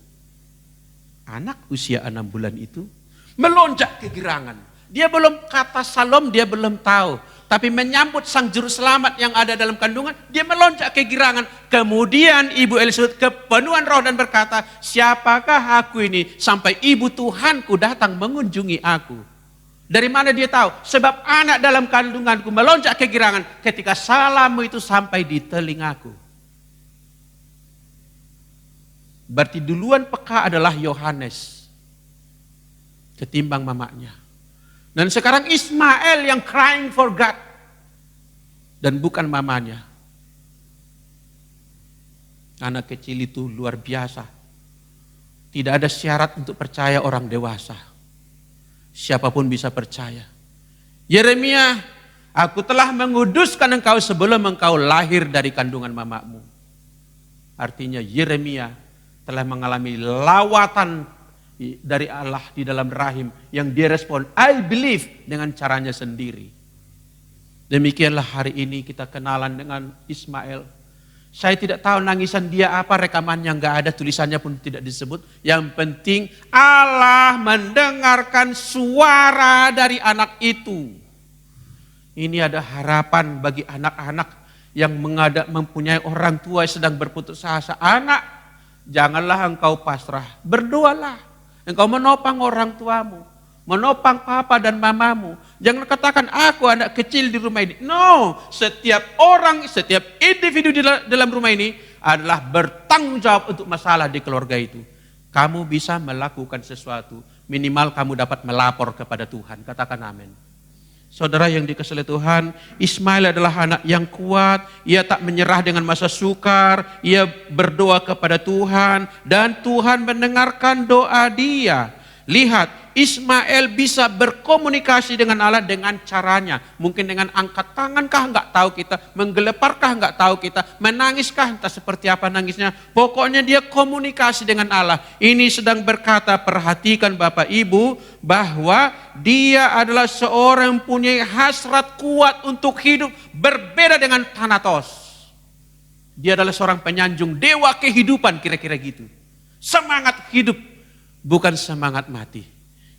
Anak usia 6 bulan itu melonjak kegirangan. Dia belum kata salam, dia belum tahu. Tapi menyambut sang juru selamat yang ada dalam kandungan, dia melonjak kegirangan. Kemudian Ibu Elizabeth kepenuhan roh dan berkata, siapakah aku ini sampai Ibu Tuhanku datang mengunjungi aku? Dari mana dia tahu? Sebab anak dalam kandunganku melonjak kegirangan ketika salammu itu sampai di telingaku. Berarti duluan peka adalah Yohanes ketimbang mamanya. Dan sekarang Ismail yang crying for God dan bukan mamanya. Anak kecil itu luar biasa. Tidak ada syarat untuk percaya orang dewasa. Siapapun bisa percaya. Yeremia, aku telah menguduskan engkau sebelum engkau lahir dari kandungan mamamu. Artinya Yeremia telah mengalami lawatan dari Allah di dalam rahim yang dia respon, I believe, dengan caranya sendiri. Demikianlah hari ini kita kenalan dengan Ismail. Saya tidak tahu nangisan dia apa, rekamannya nggak ada, tulisannya pun tidak disebut. Yang penting Allah mendengarkan suara dari anak itu. Ini ada harapan bagi anak-anak yang mempunyai orang tua yang sedang berputus asa. Anak, janganlah engkau pasrah, berdoalah. Engkau menopang orang tuamu, menopang papa dan mamamu. Jangan katakan aku anak kecil di rumah ini. No, setiap orang, setiap individu di dalam rumah ini adalah bertanggung jawab untuk masalah di keluarga itu. Kamu bisa melakukan sesuatu, minimal kamu dapat melapor kepada Tuhan. Katakan amin. Saudara yang dikasihi Tuhan, Ismail adalah anak yang kuat, ia tak menyerah dengan masa sukar, ia berdoa kepada Tuhan dan Tuhan mendengarkan doa dia. Lihat, Ismail bisa berkomunikasi dengan Allah dengan caranya. Mungkin dengan angkat tangankah enggak tahu kita, menggeleparkah enggak tahu kita, menangiskah entah seperti apa nangisnya. Pokoknya dia komunikasi dengan Allah. Ini sedang berkata, perhatikan Bapak Ibu, bahwa dia adalah seorang yang punya hasrat kuat untuk hidup, berbeda dengan Thanatos. Dia adalah seorang penyanjung dewa kehidupan, kira-kira gitu. Semangat hidup, bukan semangat mati.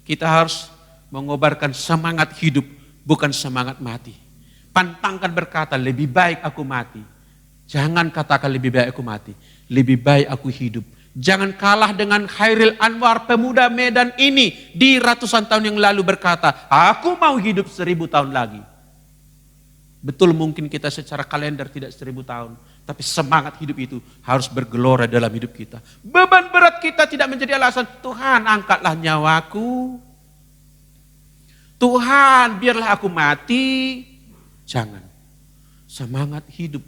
Kita harus mengobarkan semangat hidup, bukan semangat mati. Pantangkan berkata, lebih baik aku mati. Jangan katakan lebih baik aku mati. Lebih baik aku hidup. Jangan kalah dengan Khairil Anwar, pemuda Medan ini di ratusan tahun yang lalu berkata, aku mau hidup 1000 tahun lagi. Betul, mungkin kita secara kalender tidak 1000 tahun. Tapi semangat hidup itu harus bergelora dalam hidup kita. Beban berat kita tidak menjadi alasan, Tuhan angkatlah nyawaku. Tuhan biarlah aku mati. Jangan. Semangat hidup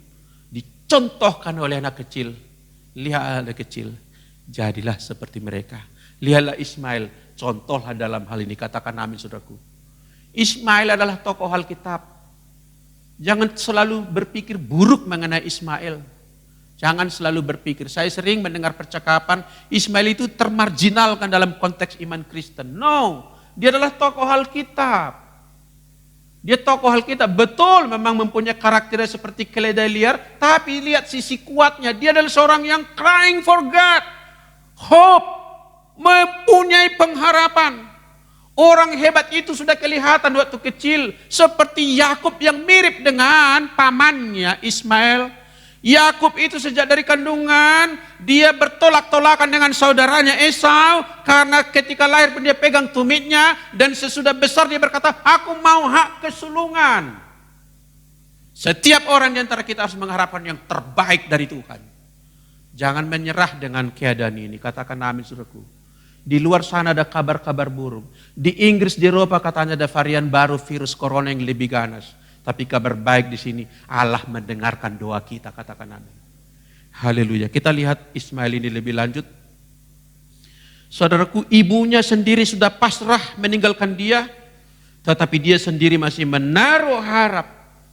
dicontohkan oleh anak kecil. Lihat anak kecil, jadilah seperti mereka. Lihatlah Ismail, contohlah dalam hal ini. Katakan amin saudaraku. Ismail adalah tokoh Alkitab. Jangan selalu berpikir buruk mengenai Ismail. Jangan selalu berpikir. Saya sering mendengar percakapan Ismail itu termarginalkan dalam konteks iman Kristen. No, dia adalah tokoh Alkitab. Dia tokoh Alkitab. Betul memang mempunyai karakternya seperti keledai liar. Tapi lihat sisi kuatnya. Dia adalah seorang yang crying for God. Hope. Mempunyai pengharapan. Orang hebat itu sudah kelihatan waktu kecil. Seperti Yakub yang mirip dengan pamannya Ismail. Yakub itu sejak dari kandungan, dia bertolak-tolakan dengan saudaranya Esau. Karena ketika lahir pun dia pegang tumitnya. Dan sesudah besar dia berkata, aku mau hak kesulungan. Setiap orang di antara kita harus mengharapkan yang terbaik dari Tuhan. Jangan menyerah dengan keadaan ini. Katakan amin saudaraku. Di luar sana ada kabar-kabar buruk. Di Inggris, di Eropa katanya ada varian baru virus corona yang lebih ganas. Tapi kabar baik di sini, Allah mendengarkan doa kita. Katakan amin. Haleluya. Kita lihat Ismail ini lebih lanjut. Saudaraku, ibunya sendiri sudah pasrah meninggalkan dia. Tetapi dia sendiri masih menaruh harap.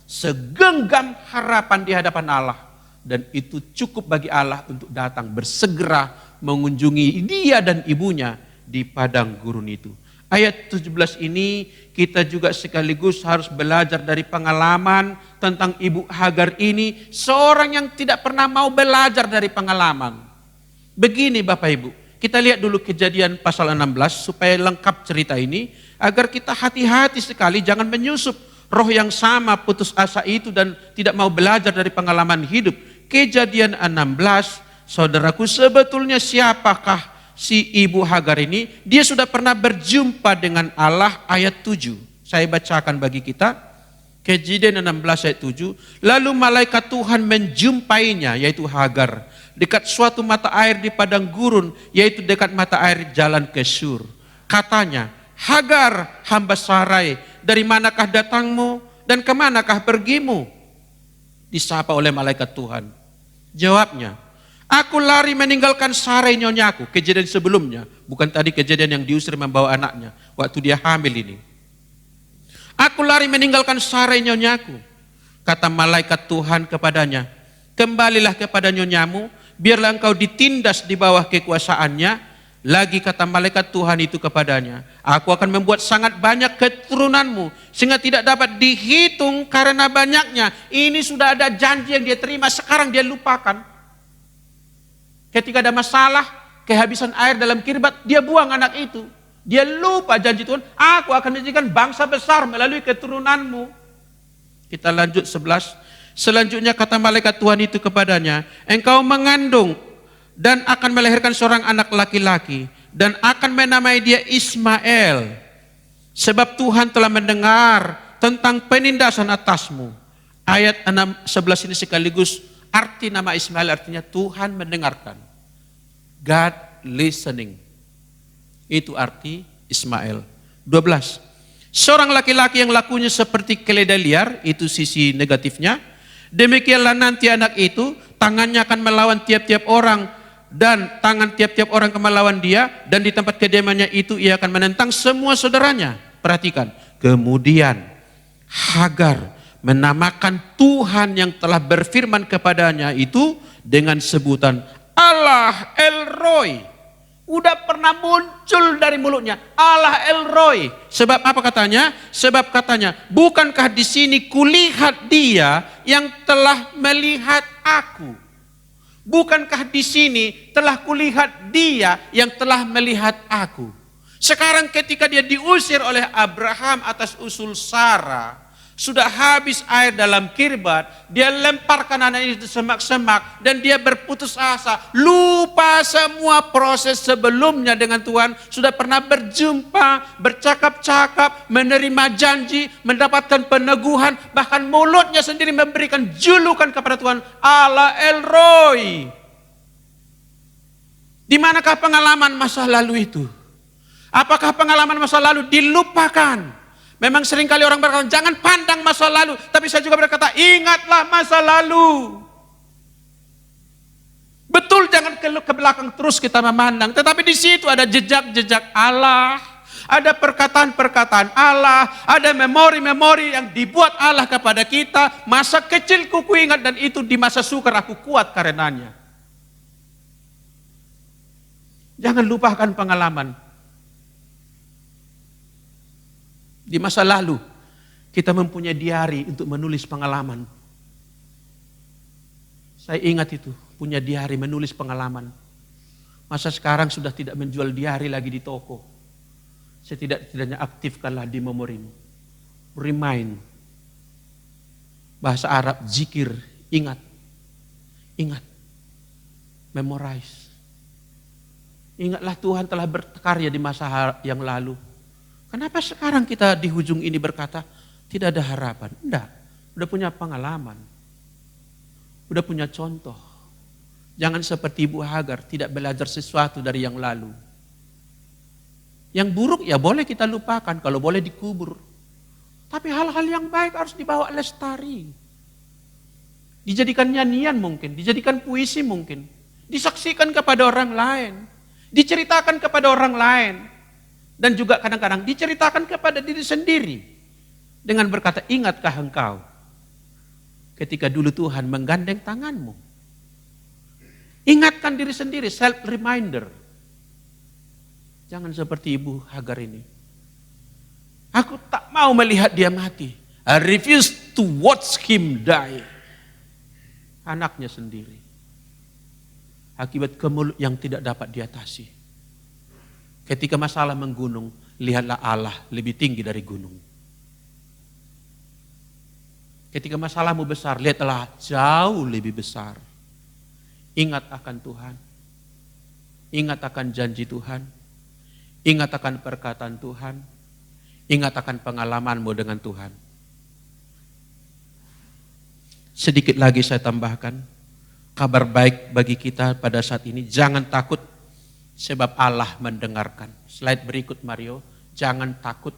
Segenggam harapan di hadapan Allah. Dan itu cukup bagi Allah untuk datang bersegera mengunjungi dia dan ibunya di padang gurun itu. Ayat 17 ini kita juga sekaligus harus belajar dari pengalaman tentang ibu Hagar ini. Seorang yang tidak pernah mau belajar dari pengalaman. Begini Bapak Ibu, kita lihat dulu Kejadian pasal 16 supaya lengkap cerita ini. Agar kita hati-hati sekali jangan menyusup roh yang sama putus asa itu dan tidak mau belajar dari pengalaman hidup. Kejadian 16, saudaraku, sebetulnya siapakah si ibu Hagar ini? Dia sudah pernah berjumpa dengan Allah. Ayat 7. Saya bacakan bagi kita. Kejadian 16 ayat 7. Lalu malaikat Tuhan menjumpainya, yaitu Hagar, dekat suatu mata air di padang gurun, yaitu dekat mata air jalan ke Sur. Katanya, Hagar, hamba Sarai, dari manakah datangmu dan kemanakah pergimu? Disapa oleh malaikat Tuhan. Jawabnya, aku lari meninggalkan Sarai nyonyaku. Kejadian sebelumnya, bukan tadi kejadian yang diusir membawa anaknya waktu dia hamil ini. Aku lari meninggalkan Sarai nyonyaku. Kata malaikat Tuhan kepadanya, kembalilah kepada nyonyamu, biarlah engkau ditindas di bawah kekuasaannya. Lagi kata malaikat Tuhan itu kepadanya, aku akan membuat sangat banyak keturunanmu sehingga tidak dapat dihitung karena banyaknya. Ini sudah ada janji yang dia terima, sekarang dia lupakan. Ketika ada masalah, kehabisan air dalam kirbat, dia buang anak itu. Dia lupa janji Tuhan, aku akan menjadikan bangsa besar melalui keturunanmu. Kita lanjut 11. Selanjutnya kata malaikat Tuhan itu kepadanya, engkau mengandung dan akan melahirkan seorang anak laki-laki dan akan menamai dia Ismail. Sebab Tuhan telah mendengar tentang penindasan atasmu. Ayat 11 ini sekaligus arti nama Ismail, artinya Tuhan mendengarkan. God listening. Itu arti Ismail. 12. Seorang laki-laki yang lakunya seperti keledai liar, itu sisi negatifnya. Demikianlah nanti anak itu, tangannya akan melawan tiap-tiap orang dan tangan tiap-tiap orang akan melawan dia, dan di tempat kediamannya itu ia akan menentang semua saudaranya. Perhatikan. Kemudian Hagar menamakan Tuhan yang telah berfirman kepadanya itu dengan sebutan Allah El Roy. Udah pernah muncul dari mulutnya, Allah El Roy. Sebab apa katanya? Sebab katanya, bukankah di sini kulihat dia yang telah melihat aku? Bukankah di sini telah kulihat dia yang telah melihat aku? Sekarang ketika dia diusir oleh Abraham atas usul Sarah, Sudah habis air dalam kirbat, dia lemparkan anaknya itu semak-semak dan dia berputus asa. Lupa semua proses sebelumnya dengan Tuhan. Sudah pernah berjumpa, bercakap-cakap, menerima janji, mendapatkan peneguhan. Bahkan mulutnya sendiri memberikan julukan kepada Tuhan, Allah El Roi. Di manakah pengalaman masa lalu itu? Apakah pengalaman masa lalu dilupakan? Memang seringkali orang berkata, jangan pandang masa lalu. Tapi saya juga berkata, ingatlah masa lalu. Betul, jangan ke belakang terus kita memandang. Tetapi di situ ada jejak-jejak Allah. Ada perkataan-perkataan Allah. Ada memori-memori yang dibuat Allah kepada kita. Masa kecilku kuingat dan itu di masa sukar aku kuat karenanya. Jangan lupakan pengalaman. Di masa lalu, kita mempunyai diari untuk menulis pengalaman. Saya ingat itu, punya diari menulis pengalaman. Masa sekarang sudah tidak menjual diari lagi di toko. Setidaknya aktifkanlah di memorimu. Remind. Bahasa Arab, zikir, ingat. Ingat. Memorize. Ingatlah Tuhan telah berkarya di masa yang lalu. Kenapa sekarang kita di ujung ini berkata, tidak ada harapan? Enggak, udah punya pengalaman. Udah punya contoh. Jangan seperti Ibu Hagar, tidak belajar sesuatu dari yang lalu. Yang buruk ya boleh kita lupakan, kalau boleh dikubur. Tapi hal-hal yang baik harus dibawa lestari. Dijadikan nyanyian mungkin, dijadikan puisi mungkin. Disaksikan kepada orang lain. Diceritakan kepada orang lain. Dan juga kadang-kadang diceritakan kepada diri sendiri. Dengan berkata, ingatkah engkau ketika dulu Tuhan menggandeng tanganmu? Ingatkan diri sendiri, self-reminder. Jangan seperti Ibu Hagar ini. Aku tak mau melihat dia mati. I refuse to watch him die. Anaknya sendiri. Akibat kemulut yang tidak dapat diatasi. Ketika masalah menggunung, lihatlah Allah lebih tinggi dari gunung. Ketika masalahmu besar, lihatlah jauh lebih besar. Ingat akan Tuhan. Ingat akan janji Tuhan. Ingat akan perkataan Tuhan. Ingat akan pengalamanmu dengan Tuhan. Sedikit lagi saya tambahkan. Kabar baik bagi kita pada saat ini, jangan takut. Sebab Allah mendengarkan. Slide berikut Mario. Jangan takut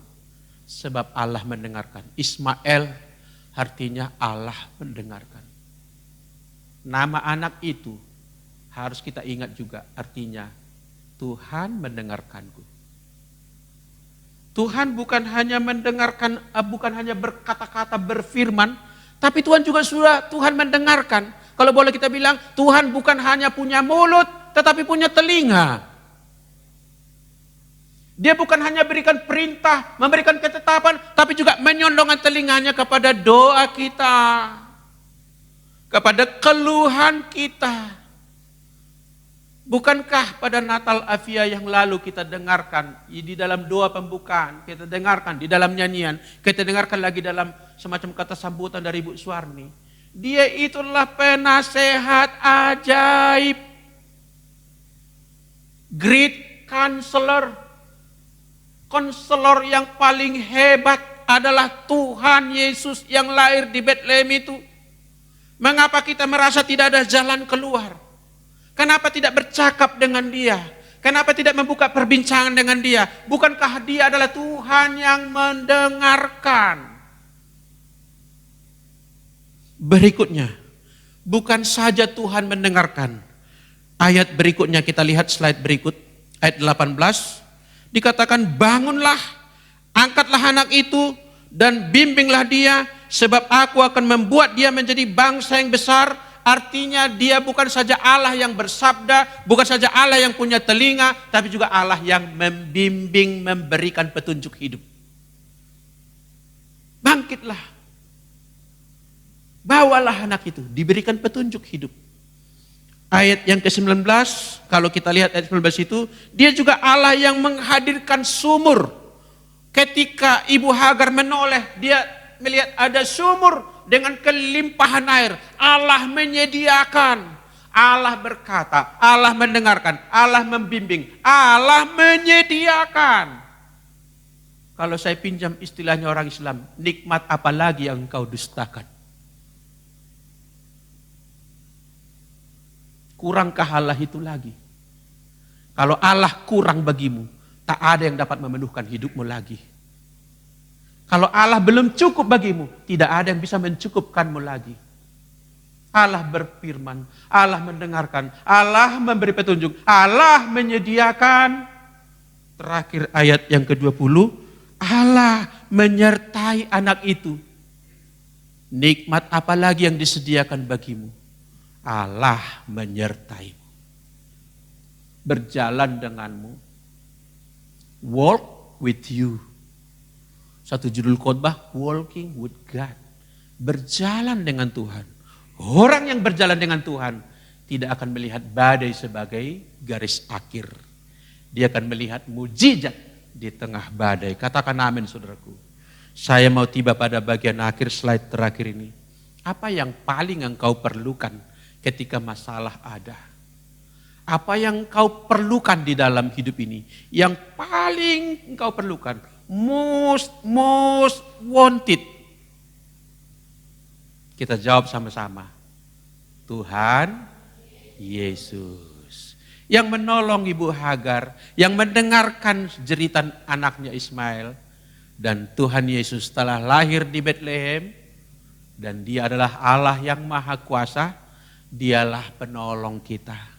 sebab Allah mendengarkan. Ismail artinya Allah mendengarkan. Nama anak itu harus kita ingat juga artinya Tuhan mendengarkanku. Tuhan bukan hanya mendengarkan, bukan hanya berkata-kata berfirman, tapi Tuhan juga sudah Tuhan mendengarkan. Kalau boleh kita bilang Tuhan bukan hanya punya mulut, tetapi punya telinga. Dia bukan hanya berikan perintah, memberikan ketetapan, tapi juga menyondongkan telinganya kepada doa kita. Kepada keluhan kita. Bukankah pada Natal Avia yang lalu kita dengarkan, di dalam doa pembukaan, kita dengarkan di dalam nyanyian, kita dengarkan lagi dalam semacam kata sambutan dari Ibu Suwarni. Dia itulah penasehat ajaib. Great Counselor. Konselor yang paling hebat adalah Tuhan Yesus yang lahir di Bethlehem itu. Mengapa kita merasa tidak ada jalan keluar? Kenapa tidak bercakap dengan dia? Kenapa tidak membuka perbincangan dengan dia? Bukankah dia adalah Tuhan yang mendengarkan? Berikutnya, bukan saja Tuhan mendengarkan. Ayat berikutnya kita lihat slide berikut, ayat 18. Dikatakan bangunlah, angkatlah anak itu dan bimbinglah dia, sebab aku akan membuat dia menjadi bangsa yang besar. Artinya dia bukan saja Allah yang bersabda, bukan saja Allah yang punya telinga, tapi juga Allah yang membimbing, memberikan petunjuk hidup. Bangkitlah, bawalah anak itu, diberikan petunjuk hidup. Ayat yang ke-19, kalau kita lihat ayat 19 itu, dia juga Allah yang menghadirkan sumur. Ketika Ibu Hagar menoleh, dia melihat ada sumur dengan kelimpahan air. Allah menyediakan, Allah berkata, Allah mendengarkan, Allah membimbing, Allah menyediakan. Kalau saya pinjam istilahnya orang Islam, nikmat apa lagi yang engkau dustakan? Kurangkah Allah itu lagi? Kalau Allah kurang bagimu, tak ada yang dapat memenuhkan hidupmu lagi. Kalau Allah belum cukup bagimu, tidak ada yang bisa mencukupkanmu lagi. Allah berfirman, Allah mendengarkan, Allah memberi petunjuk, Allah menyediakan. Terakhir ayat yang ke-20, Allah menyertai anak itu. Nikmat apa lagi yang disediakan bagimu? Allah menyertaimu. Berjalan denganmu. Walk with you. Satu judul khotbah, Walking with God. Berjalan dengan Tuhan. Orang yang berjalan dengan Tuhan tidak akan melihat badai sebagai garis akhir. Dia akan melihat mujizat di tengah badai. Katakan amin, saudaraku. Saya mau tiba pada bagian akhir, slide terakhir ini. Apa yang paling engkau perlukan ketika masalah ada? Apa yang engkau perlukan di dalam hidup ini? Yang paling engkau perlukan, most wanted. Kita jawab sama-sama. Tuhan Yesus. Yang menolong Ibu Hagar, yang mendengarkan jeritan anaknya Ismail. Dan Tuhan Yesus telah lahir di Bethlehem. Dan Dia adalah Allah yang Maha Kuasa. Dialah penolong kita.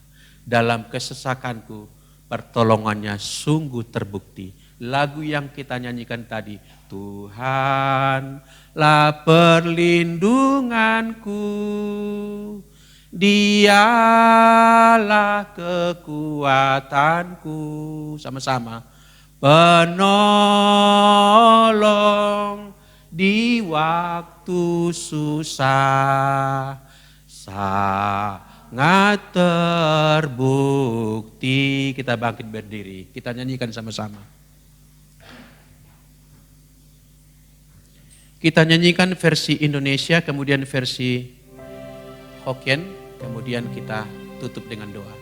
Dalam kesesakanku, pertolongannya sungguh terbukti. Lagu yang kita nyanyikan tadi, Tuhanlah perlindunganku, Dialah kekuatanku. Sama-sama. Penolong di waktu susah, sangat terbukti. Kita bangkit berdiri, kita nyanyikan sama-sama. Kita nyanyikan versi Indonesia, kemudian versi Hokkien, kemudian kita tutup dengan doa.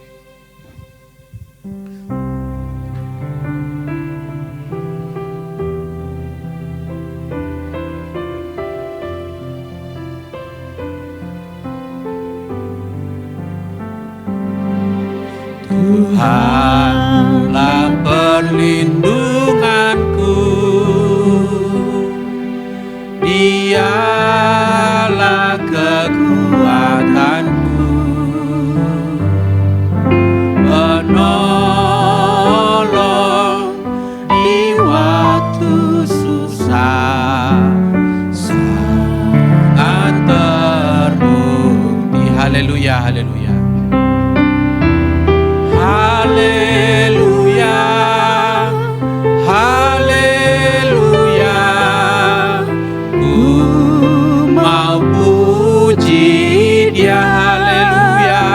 Tuhanlah perlindunganku, Dialah kekuatanku, penolong di waktu susah, sangat terbukti. Haleluya, haleluya. Haleluya, haleluya, ku mau puji Dia, haleluya,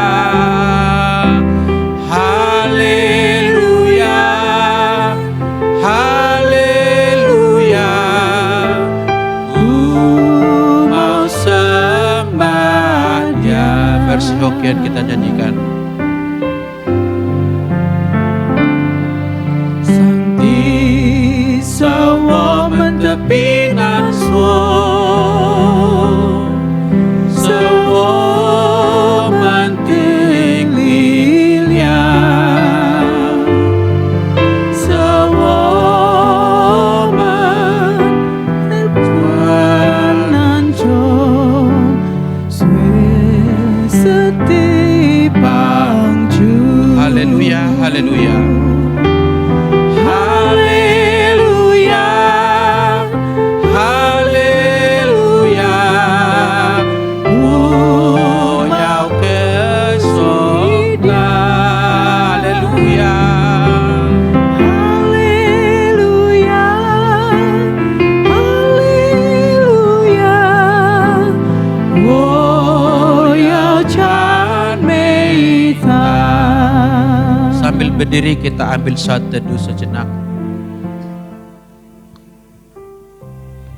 haleluya, haleluya, ku mau sembah Dia. Versi Hokkien kita nyanyikan. Pinang semua menting lilian, semua menanjung setipang ju. Haleluya, haleluya. Berdiri, kita ambil saat teduh sejenak.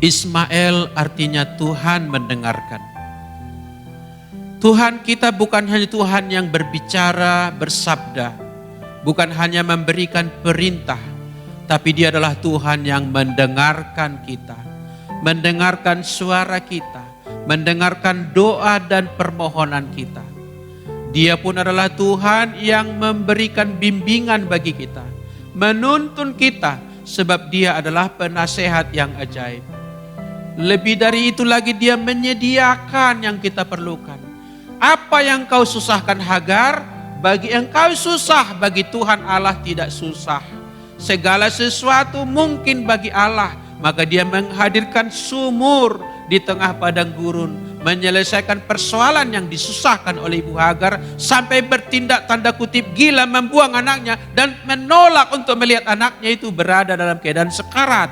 Ismael artinya Tuhan mendengarkan. Tuhan kita bukan hanya Tuhan yang berbicara, bersabda, bukan hanya memberikan perintah, tapi Dia adalah Tuhan yang mendengarkan kita, mendengarkan suara kita, mendengarkan doa dan permohonan kita. Dia pun adalah Tuhan yang memberikan bimbingan bagi kita, menuntun kita, sebab Dia adalah penasehat yang ajaib. Lebih dari itu lagi, Dia menyediakan yang kita perlukan. Apa yang kau susahkan Hagar, bagi engkau susah, bagi Tuhan Allah tidak susah. Segala sesuatu mungkin bagi Allah, maka Dia menghadirkan sumur di tengah padang gurun, menyelesaikan persoalan yang disusahkan oleh Ibu Hagar, sampai bertindak tanda kutip gila, membuang anaknya dan menolak untuk melihat anaknya itu berada dalam keadaan sekarat.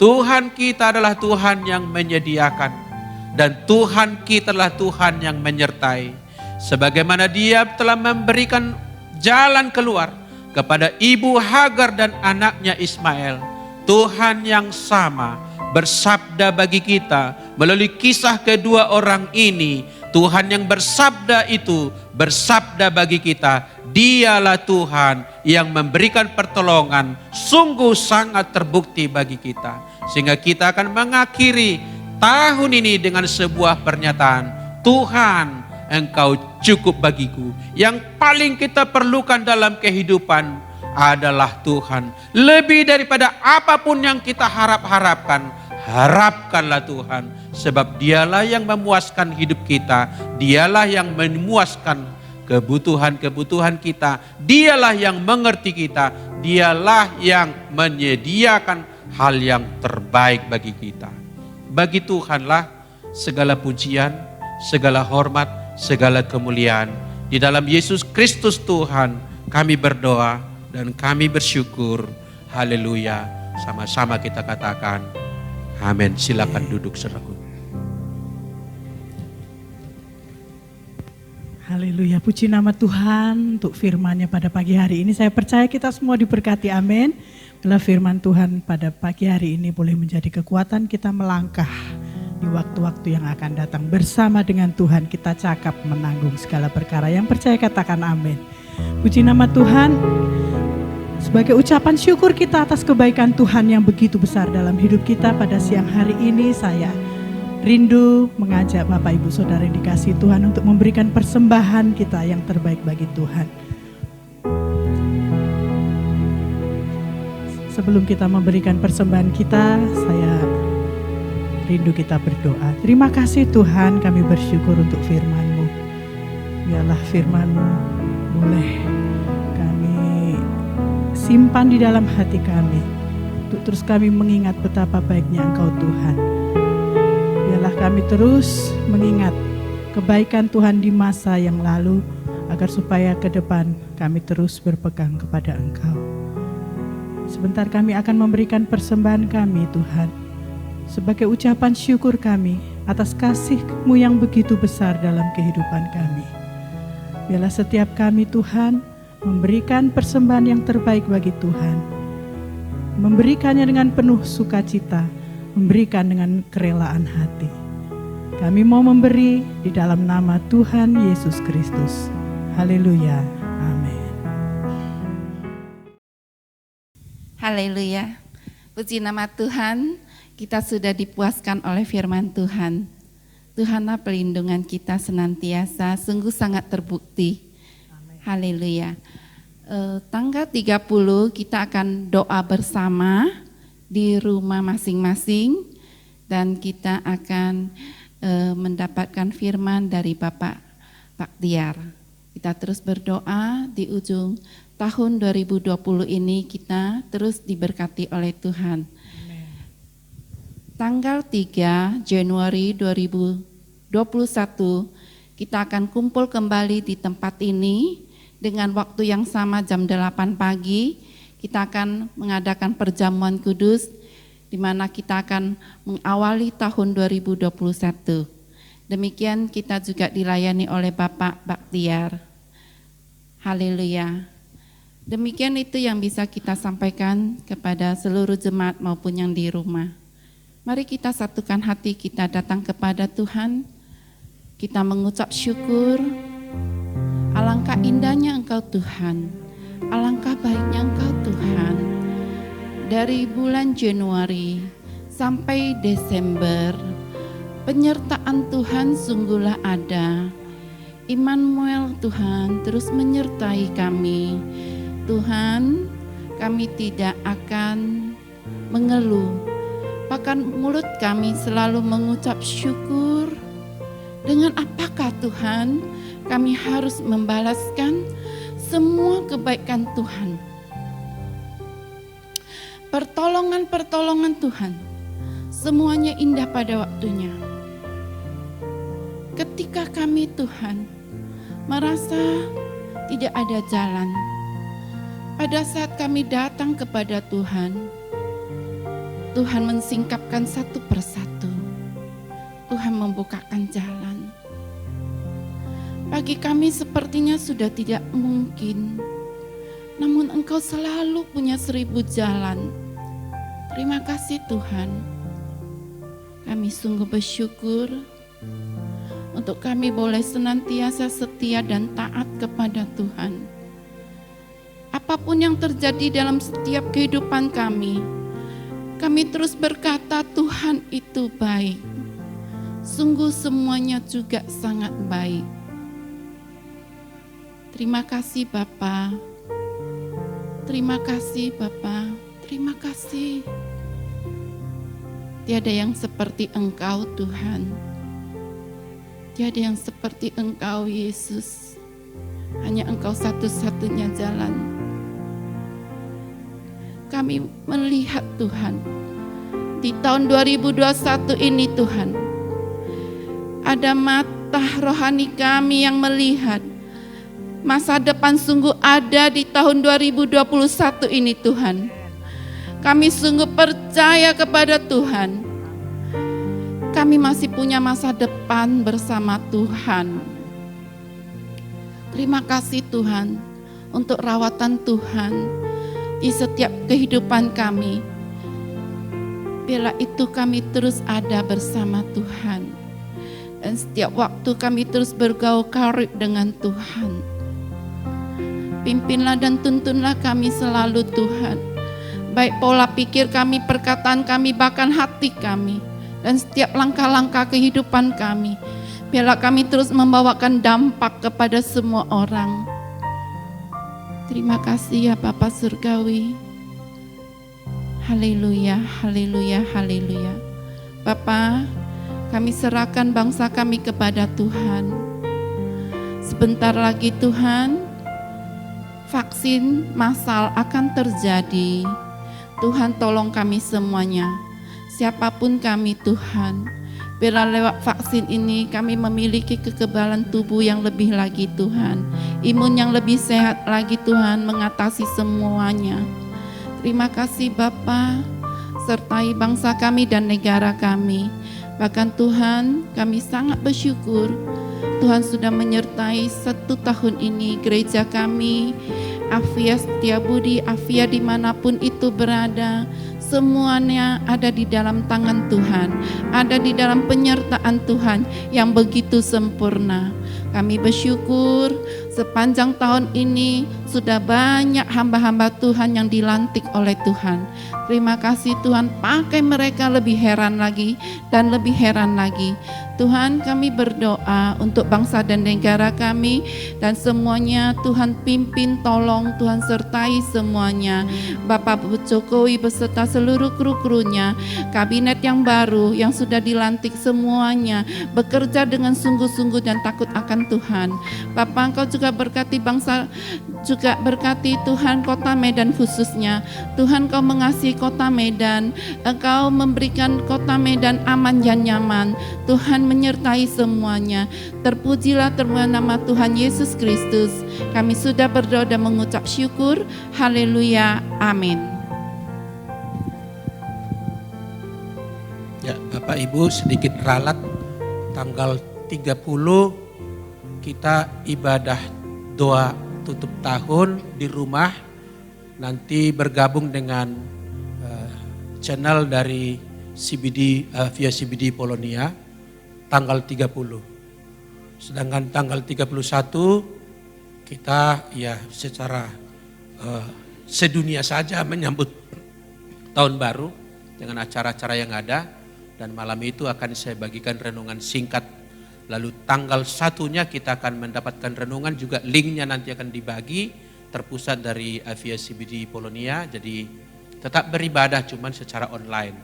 Tuhan kita adalah Tuhan yang menyediakan. Dan Tuhan kita adalah Tuhan yang menyertai. Sebagaimana Dia telah memberikan jalan keluar kepada Ibu Hagar dan anaknya Ismail, Tuhan yang sama bersabda bagi kita melalui kisah kedua orang ini. Tuhan yang bersabda itu bersabda bagi kita, Dialah Tuhan yang memberikan pertolongan, sungguh sangat terbukti bagi kita. Sehingga kita akan mengakhiri tahun ini dengan sebuah pernyataan, Tuhan, Engkau cukup bagiku. Yang paling kita perlukan dalam kehidupan adalah Tuhan. Lebih daripada apapun yang kita harapkan, harapkanlah Tuhan. Sebab Dialah yang memuaskan hidup kita, Dialah yang memuaskan kebutuhan-kebutuhan kita, Dialah yang mengerti kita, Dialah yang menyediakan hal yang terbaik bagi kita. Bagi Tuhanlah segala pujian, segala hormat, segala kemuliaan. Di dalam Yesus Kristus Tuhan kami berdoa dan kami bersyukur. Haleluya. Sama-sama kita katakan amin. Silakan duduk saudaraku. Haleluya, puji nama Tuhan untuk firman-Nya pada pagi hari ini. Saya percaya kita semua diberkati, amin. Bila firman Tuhan pada pagi hari ini boleh menjadi kekuatan kita melangkah di waktu-waktu yang akan datang. Bersama dengan Tuhan kita cakap menanggung segala perkara. Yang percaya katakan amin. Puji nama Tuhan. Sebagai ucapan syukur kita atas kebaikan Tuhan yang begitu besar dalam hidup kita pada siang hari ini, saya rindu mengajak Bapak Ibu Saudara yang dikasihi Tuhan untuk memberikan persembahan kita yang terbaik bagi Tuhan. Sebelum kita memberikan persembahan kita, saya rindu kita berdoa. Terima kasih Tuhan, kami bersyukur untuk firman-Mu. Biarlah firman-Mu boleh kami simpan di dalam hati kami, untuk terus kami mengingat betapa baiknya Engkau Tuhan. Biarlah kami terus mengingat kebaikan Tuhan di masa yang lalu, agar supaya ke depan kami terus berpegang kepada Engkau. Sebentar kami akan memberikan persembahan kami Tuhan, sebagai ucapan syukur kami atas kasih-Mu yang begitu besar dalam kehidupan kami. Biarlah setiap kami Tuhan memberikan persembahan yang terbaik bagi Tuhan, memberikannya dengan penuh sukacita, memberikan dengan kerelaan hati. Kami mau memberi di dalam nama Tuhan Yesus Kristus. Haleluya, amin. Haleluya, puji nama Tuhan, kita sudah dipuaskan oleh firman Tuhan. Tuhanlah pelindungan kita senantiasa, sungguh sangat terbukti. Amen. Haleluya. Tanggal 30 kita akan doa bersama di rumah masing-masing, dan kita akan mendapatkan firman dari Bapak Baktiar. Kita terus berdoa di ujung tahun 2020 ini, kita terus diberkati oleh Tuhan. Amen. Tanggal 3 Januari 2021 kita akan kumpul kembali di tempat ini dengan waktu yang sama jam 8 pagi. Kita akan mengadakan perjamuan kudus di mana kita akan mengawali tahun 2021. Demikian kita juga dilayani oleh Bapak Baktiar. Haleluya. Demikian itu yang bisa kita sampaikan kepada seluruh jemaat maupun yang di rumah. Mari kita satukan hati kita datang kepada Tuhan. Kita mengucap syukur. Alangkah indahnya Engkau Tuhan. Alangkah baiknya Engkau Tuhan. Dari bulan Januari sampai Desember, penyertaan Tuhan sungguhlah ada. Immanuel Tuhan terus menyertai kami. Tuhan, kami tidak akan mengeluh. Bahkan mulut kami selalu mengucap syukur. Dengan apakah Tuhan kami harus membalaskan semua kebaikan Tuhan. Pertolongan-pertolongan Tuhan, semuanya indah pada waktunya. Ketika kami Tuhan merasa tidak ada jalan, pada saat kami datang kepada Tuhan, Tuhan mensingkapkan satu persatu. Tuhan membukakan jalan. Bagi kami sepertinya sudah tidak mungkin, namun Engkau selalu punya 1000 jalan. Terima kasih Tuhan. Kami sungguh bersyukur untuk kami boleh senantiasa setia dan taat kepada Tuhan. Apapun yang terjadi dalam setiap kehidupan kami terus berkata Tuhan itu baik. Sungguh semuanya juga sangat baik. Terima kasih Bapa. Terima kasih Bapa. Terima kasih. Tiada yang seperti Engkau Tuhan. Tiada yang seperti Engkau Yesus. Hanya Engkau satu-satunya jalan. Kami melihat Tuhan, di tahun 2021 ini Tuhan, ada mata rohani kami yang melihat masa depan sungguh ada di tahun 2021 ini Tuhan. Kami sungguh percaya kepada Tuhan. Kami masih punya masa depan bersama Tuhan. Terima kasih Tuhan untuk rawatan Tuhan di setiap kehidupan kami. Bila itu kami terus ada bersama Tuhan. Dan setiap waktu kami terus bergaul karib dengan Tuhan. Pimpinlah dan tuntunlah kami selalu Tuhan. Baik pola pikir kami, perkataan kami, bahkan hati kami. Dan setiap langkah-langkah kehidupan kami. Biarlah kami terus membawakan dampak kepada semua orang. Terima kasih ya Bapa Surgawi. Haleluya, haleluya, haleluya. Bapa, kami serahkan bangsa kami kepada Tuhan. Sebentar lagi Tuhan, vaksin massal akan terjadi. Tuhan tolong kami semuanya. Siapapun kami Tuhan. Biarlah lewat vaksin ini kami memiliki kekebalan tubuh yang lebih lagi Tuhan. Imun yang lebih sehat lagi Tuhan mengatasi semuanya. Terima kasih Bapa, sertai bangsa kami dan negara kami. Bahkan Tuhan kami sangat bersyukur Tuhan sudah menyertai 1 tahun ini gereja kami. Afia Setiabudi, Afia dimanapun itu berada. Semuanya ada di dalam tangan Tuhan, ada di dalam penyertaan Tuhan yang begitu sempurna. Kami bersyukur sepanjang tahun ini sudah banyak hamba-hamba Tuhan yang dilantik oleh Tuhan. Terima kasih Tuhan, pakai mereka lebih heran lagi dan lebih heran lagi. Tuhan, kami berdoa untuk bangsa dan negara kami dan semuanya Tuhan pimpin, tolong Tuhan sertai semuanya. Bapak Jokowi beserta seluruh kru-krunya, kabinet yang baru yang sudah dilantik semuanya bekerja dengan sungguh-sungguh dan takut akan Tuhan. Bapak, Engkau juga berkati bangsa, juga berkati Tuhan kota Medan khususnya. Tuhan, Kau mengasihi kota Medan, Engkau memberikan kota Medan aman dan nyaman. Tuhan menyertai semuanya. Terpujilah nama Tuhan Yesus Kristus. Kami sudah berdoa dan mengucap syukur. Haleluya. Amin. Ya, Bapak Ibu sedikit ralat, tanggal 30 kita ibadah doa tutup tahun di rumah. Nanti bergabung dengan channel dari via CBD Polonia tanggal 30. Sedangkan tanggal 31 kita ya secara sedunia saja menyambut tahun baru dengan acara-acara yang ada, dan malam itu akan saya bagikan renungan singkat. Lalu tanggal 1-nya kita akan mendapatkan renungan, juga linknya nanti akan dibagi terpusat dari via CBD Polonia. Jadi tetap beribadah cuman secara online.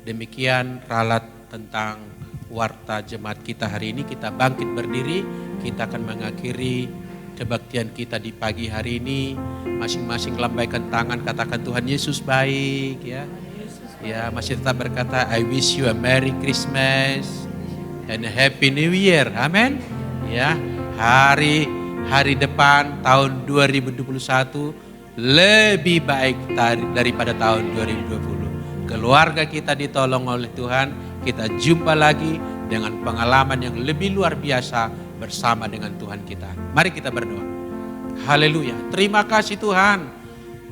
Demikian ralat tentang warta jemaat kita hari ini. Kita bangkit berdiri, kita akan mengakhiri kebaktian kita di pagi hari ini. Masing-masing lambaikan tangan, katakan Tuhan Yesus baik ya. Ya, masih tetap berkata I wish you a Merry Christmas and a Happy New Year. Amin. Ya, hari depan tahun 2021 lebih baik daripada tahun 2020. Keluarga kita ditolong oleh Tuhan. Kita jumpa lagi dengan pengalaman yang lebih luar biasa bersama dengan Tuhan kita. Mari kita berdoa. Haleluya. Terima kasih Tuhan.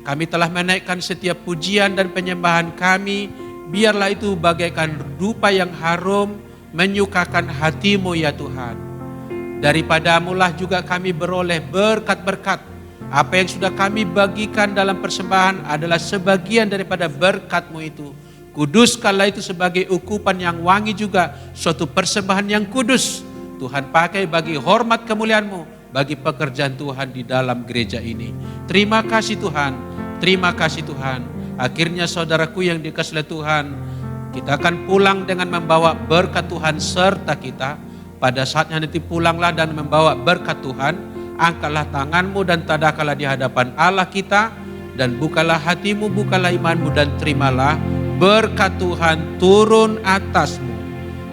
Kami telah menaikkan setiap pujian dan penyembahan kami. Biarlah itu bagaikan dupa yang harum menyukakan hati-Mu ya Tuhan. Daripadamu-lah juga kami beroleh berkat-berkat. Apa yang sudah kami bagikan dalam persembahan adalah sebagian daripada berkat-Mu itu. Kuduskanlah itu sebagai ukupan yang wangi juga, suatu persembahan yang kudus. Tuhan pakai bagi hormat kemuliaan-Mu, bagi pekerjaan Tuhan di dalam gereja ini. Terima kasih Tuhan. Terima kasih Tuhan. Akhirnya saudaraku yang dikasihi Tuhan, kita akan pulang dengan membawa berkat Tuhan serta kita. Pada saatnya nanti pulanglah dan membawa berkat Tuhan. Angkatlah tanganmu dan tadakalah di hadapan Allah kita. Dan bukalah hatimu, bukalah imanmu dan terimalah berkat Tuhan turun atasmu.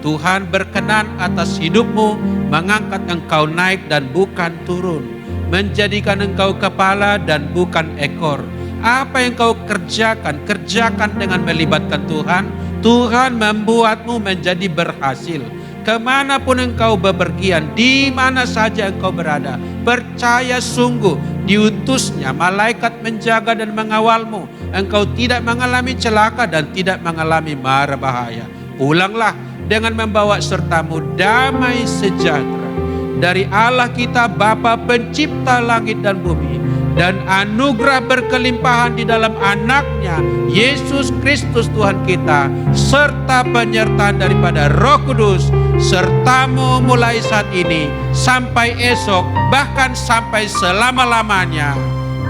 Tuhan berkenan atas hidupmu, mengangkat engkau naik dan bukan turun. Menjadikan engkau kepala dan bukan ekor. Apa yang kau kerjakan, kerjakan dengan melibatkan Tuhan. Tuhan membuatmu menjadi berhasil. Kemanapun engkau bepergian, di mana saja engkau berada, percaya sungguh diutusnya malaikat menjaga dan mengawalmu. Engkau tidak mengalami celaka dan tidak mengalami mara bahaya. Pulanglah dengan membawa sertamu damai sejahtera dari Allah kita Bapa pencipta langit dan bumi, dan anugerah berkelimpahan di dalam anaknya Yesus Kristus Tuhan kita, serta penyertaan daripada Roh Kudus sertamu mulai saat ini sampai esok, bahkan sampai selama-lamanya,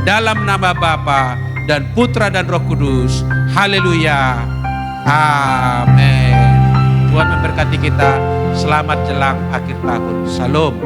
dalam nama Bapa dan Putra dan Roh Kudus. Haleluya. Amin. Tuhan memberkati kita. Selamat jelang akhir tahun. Shalom.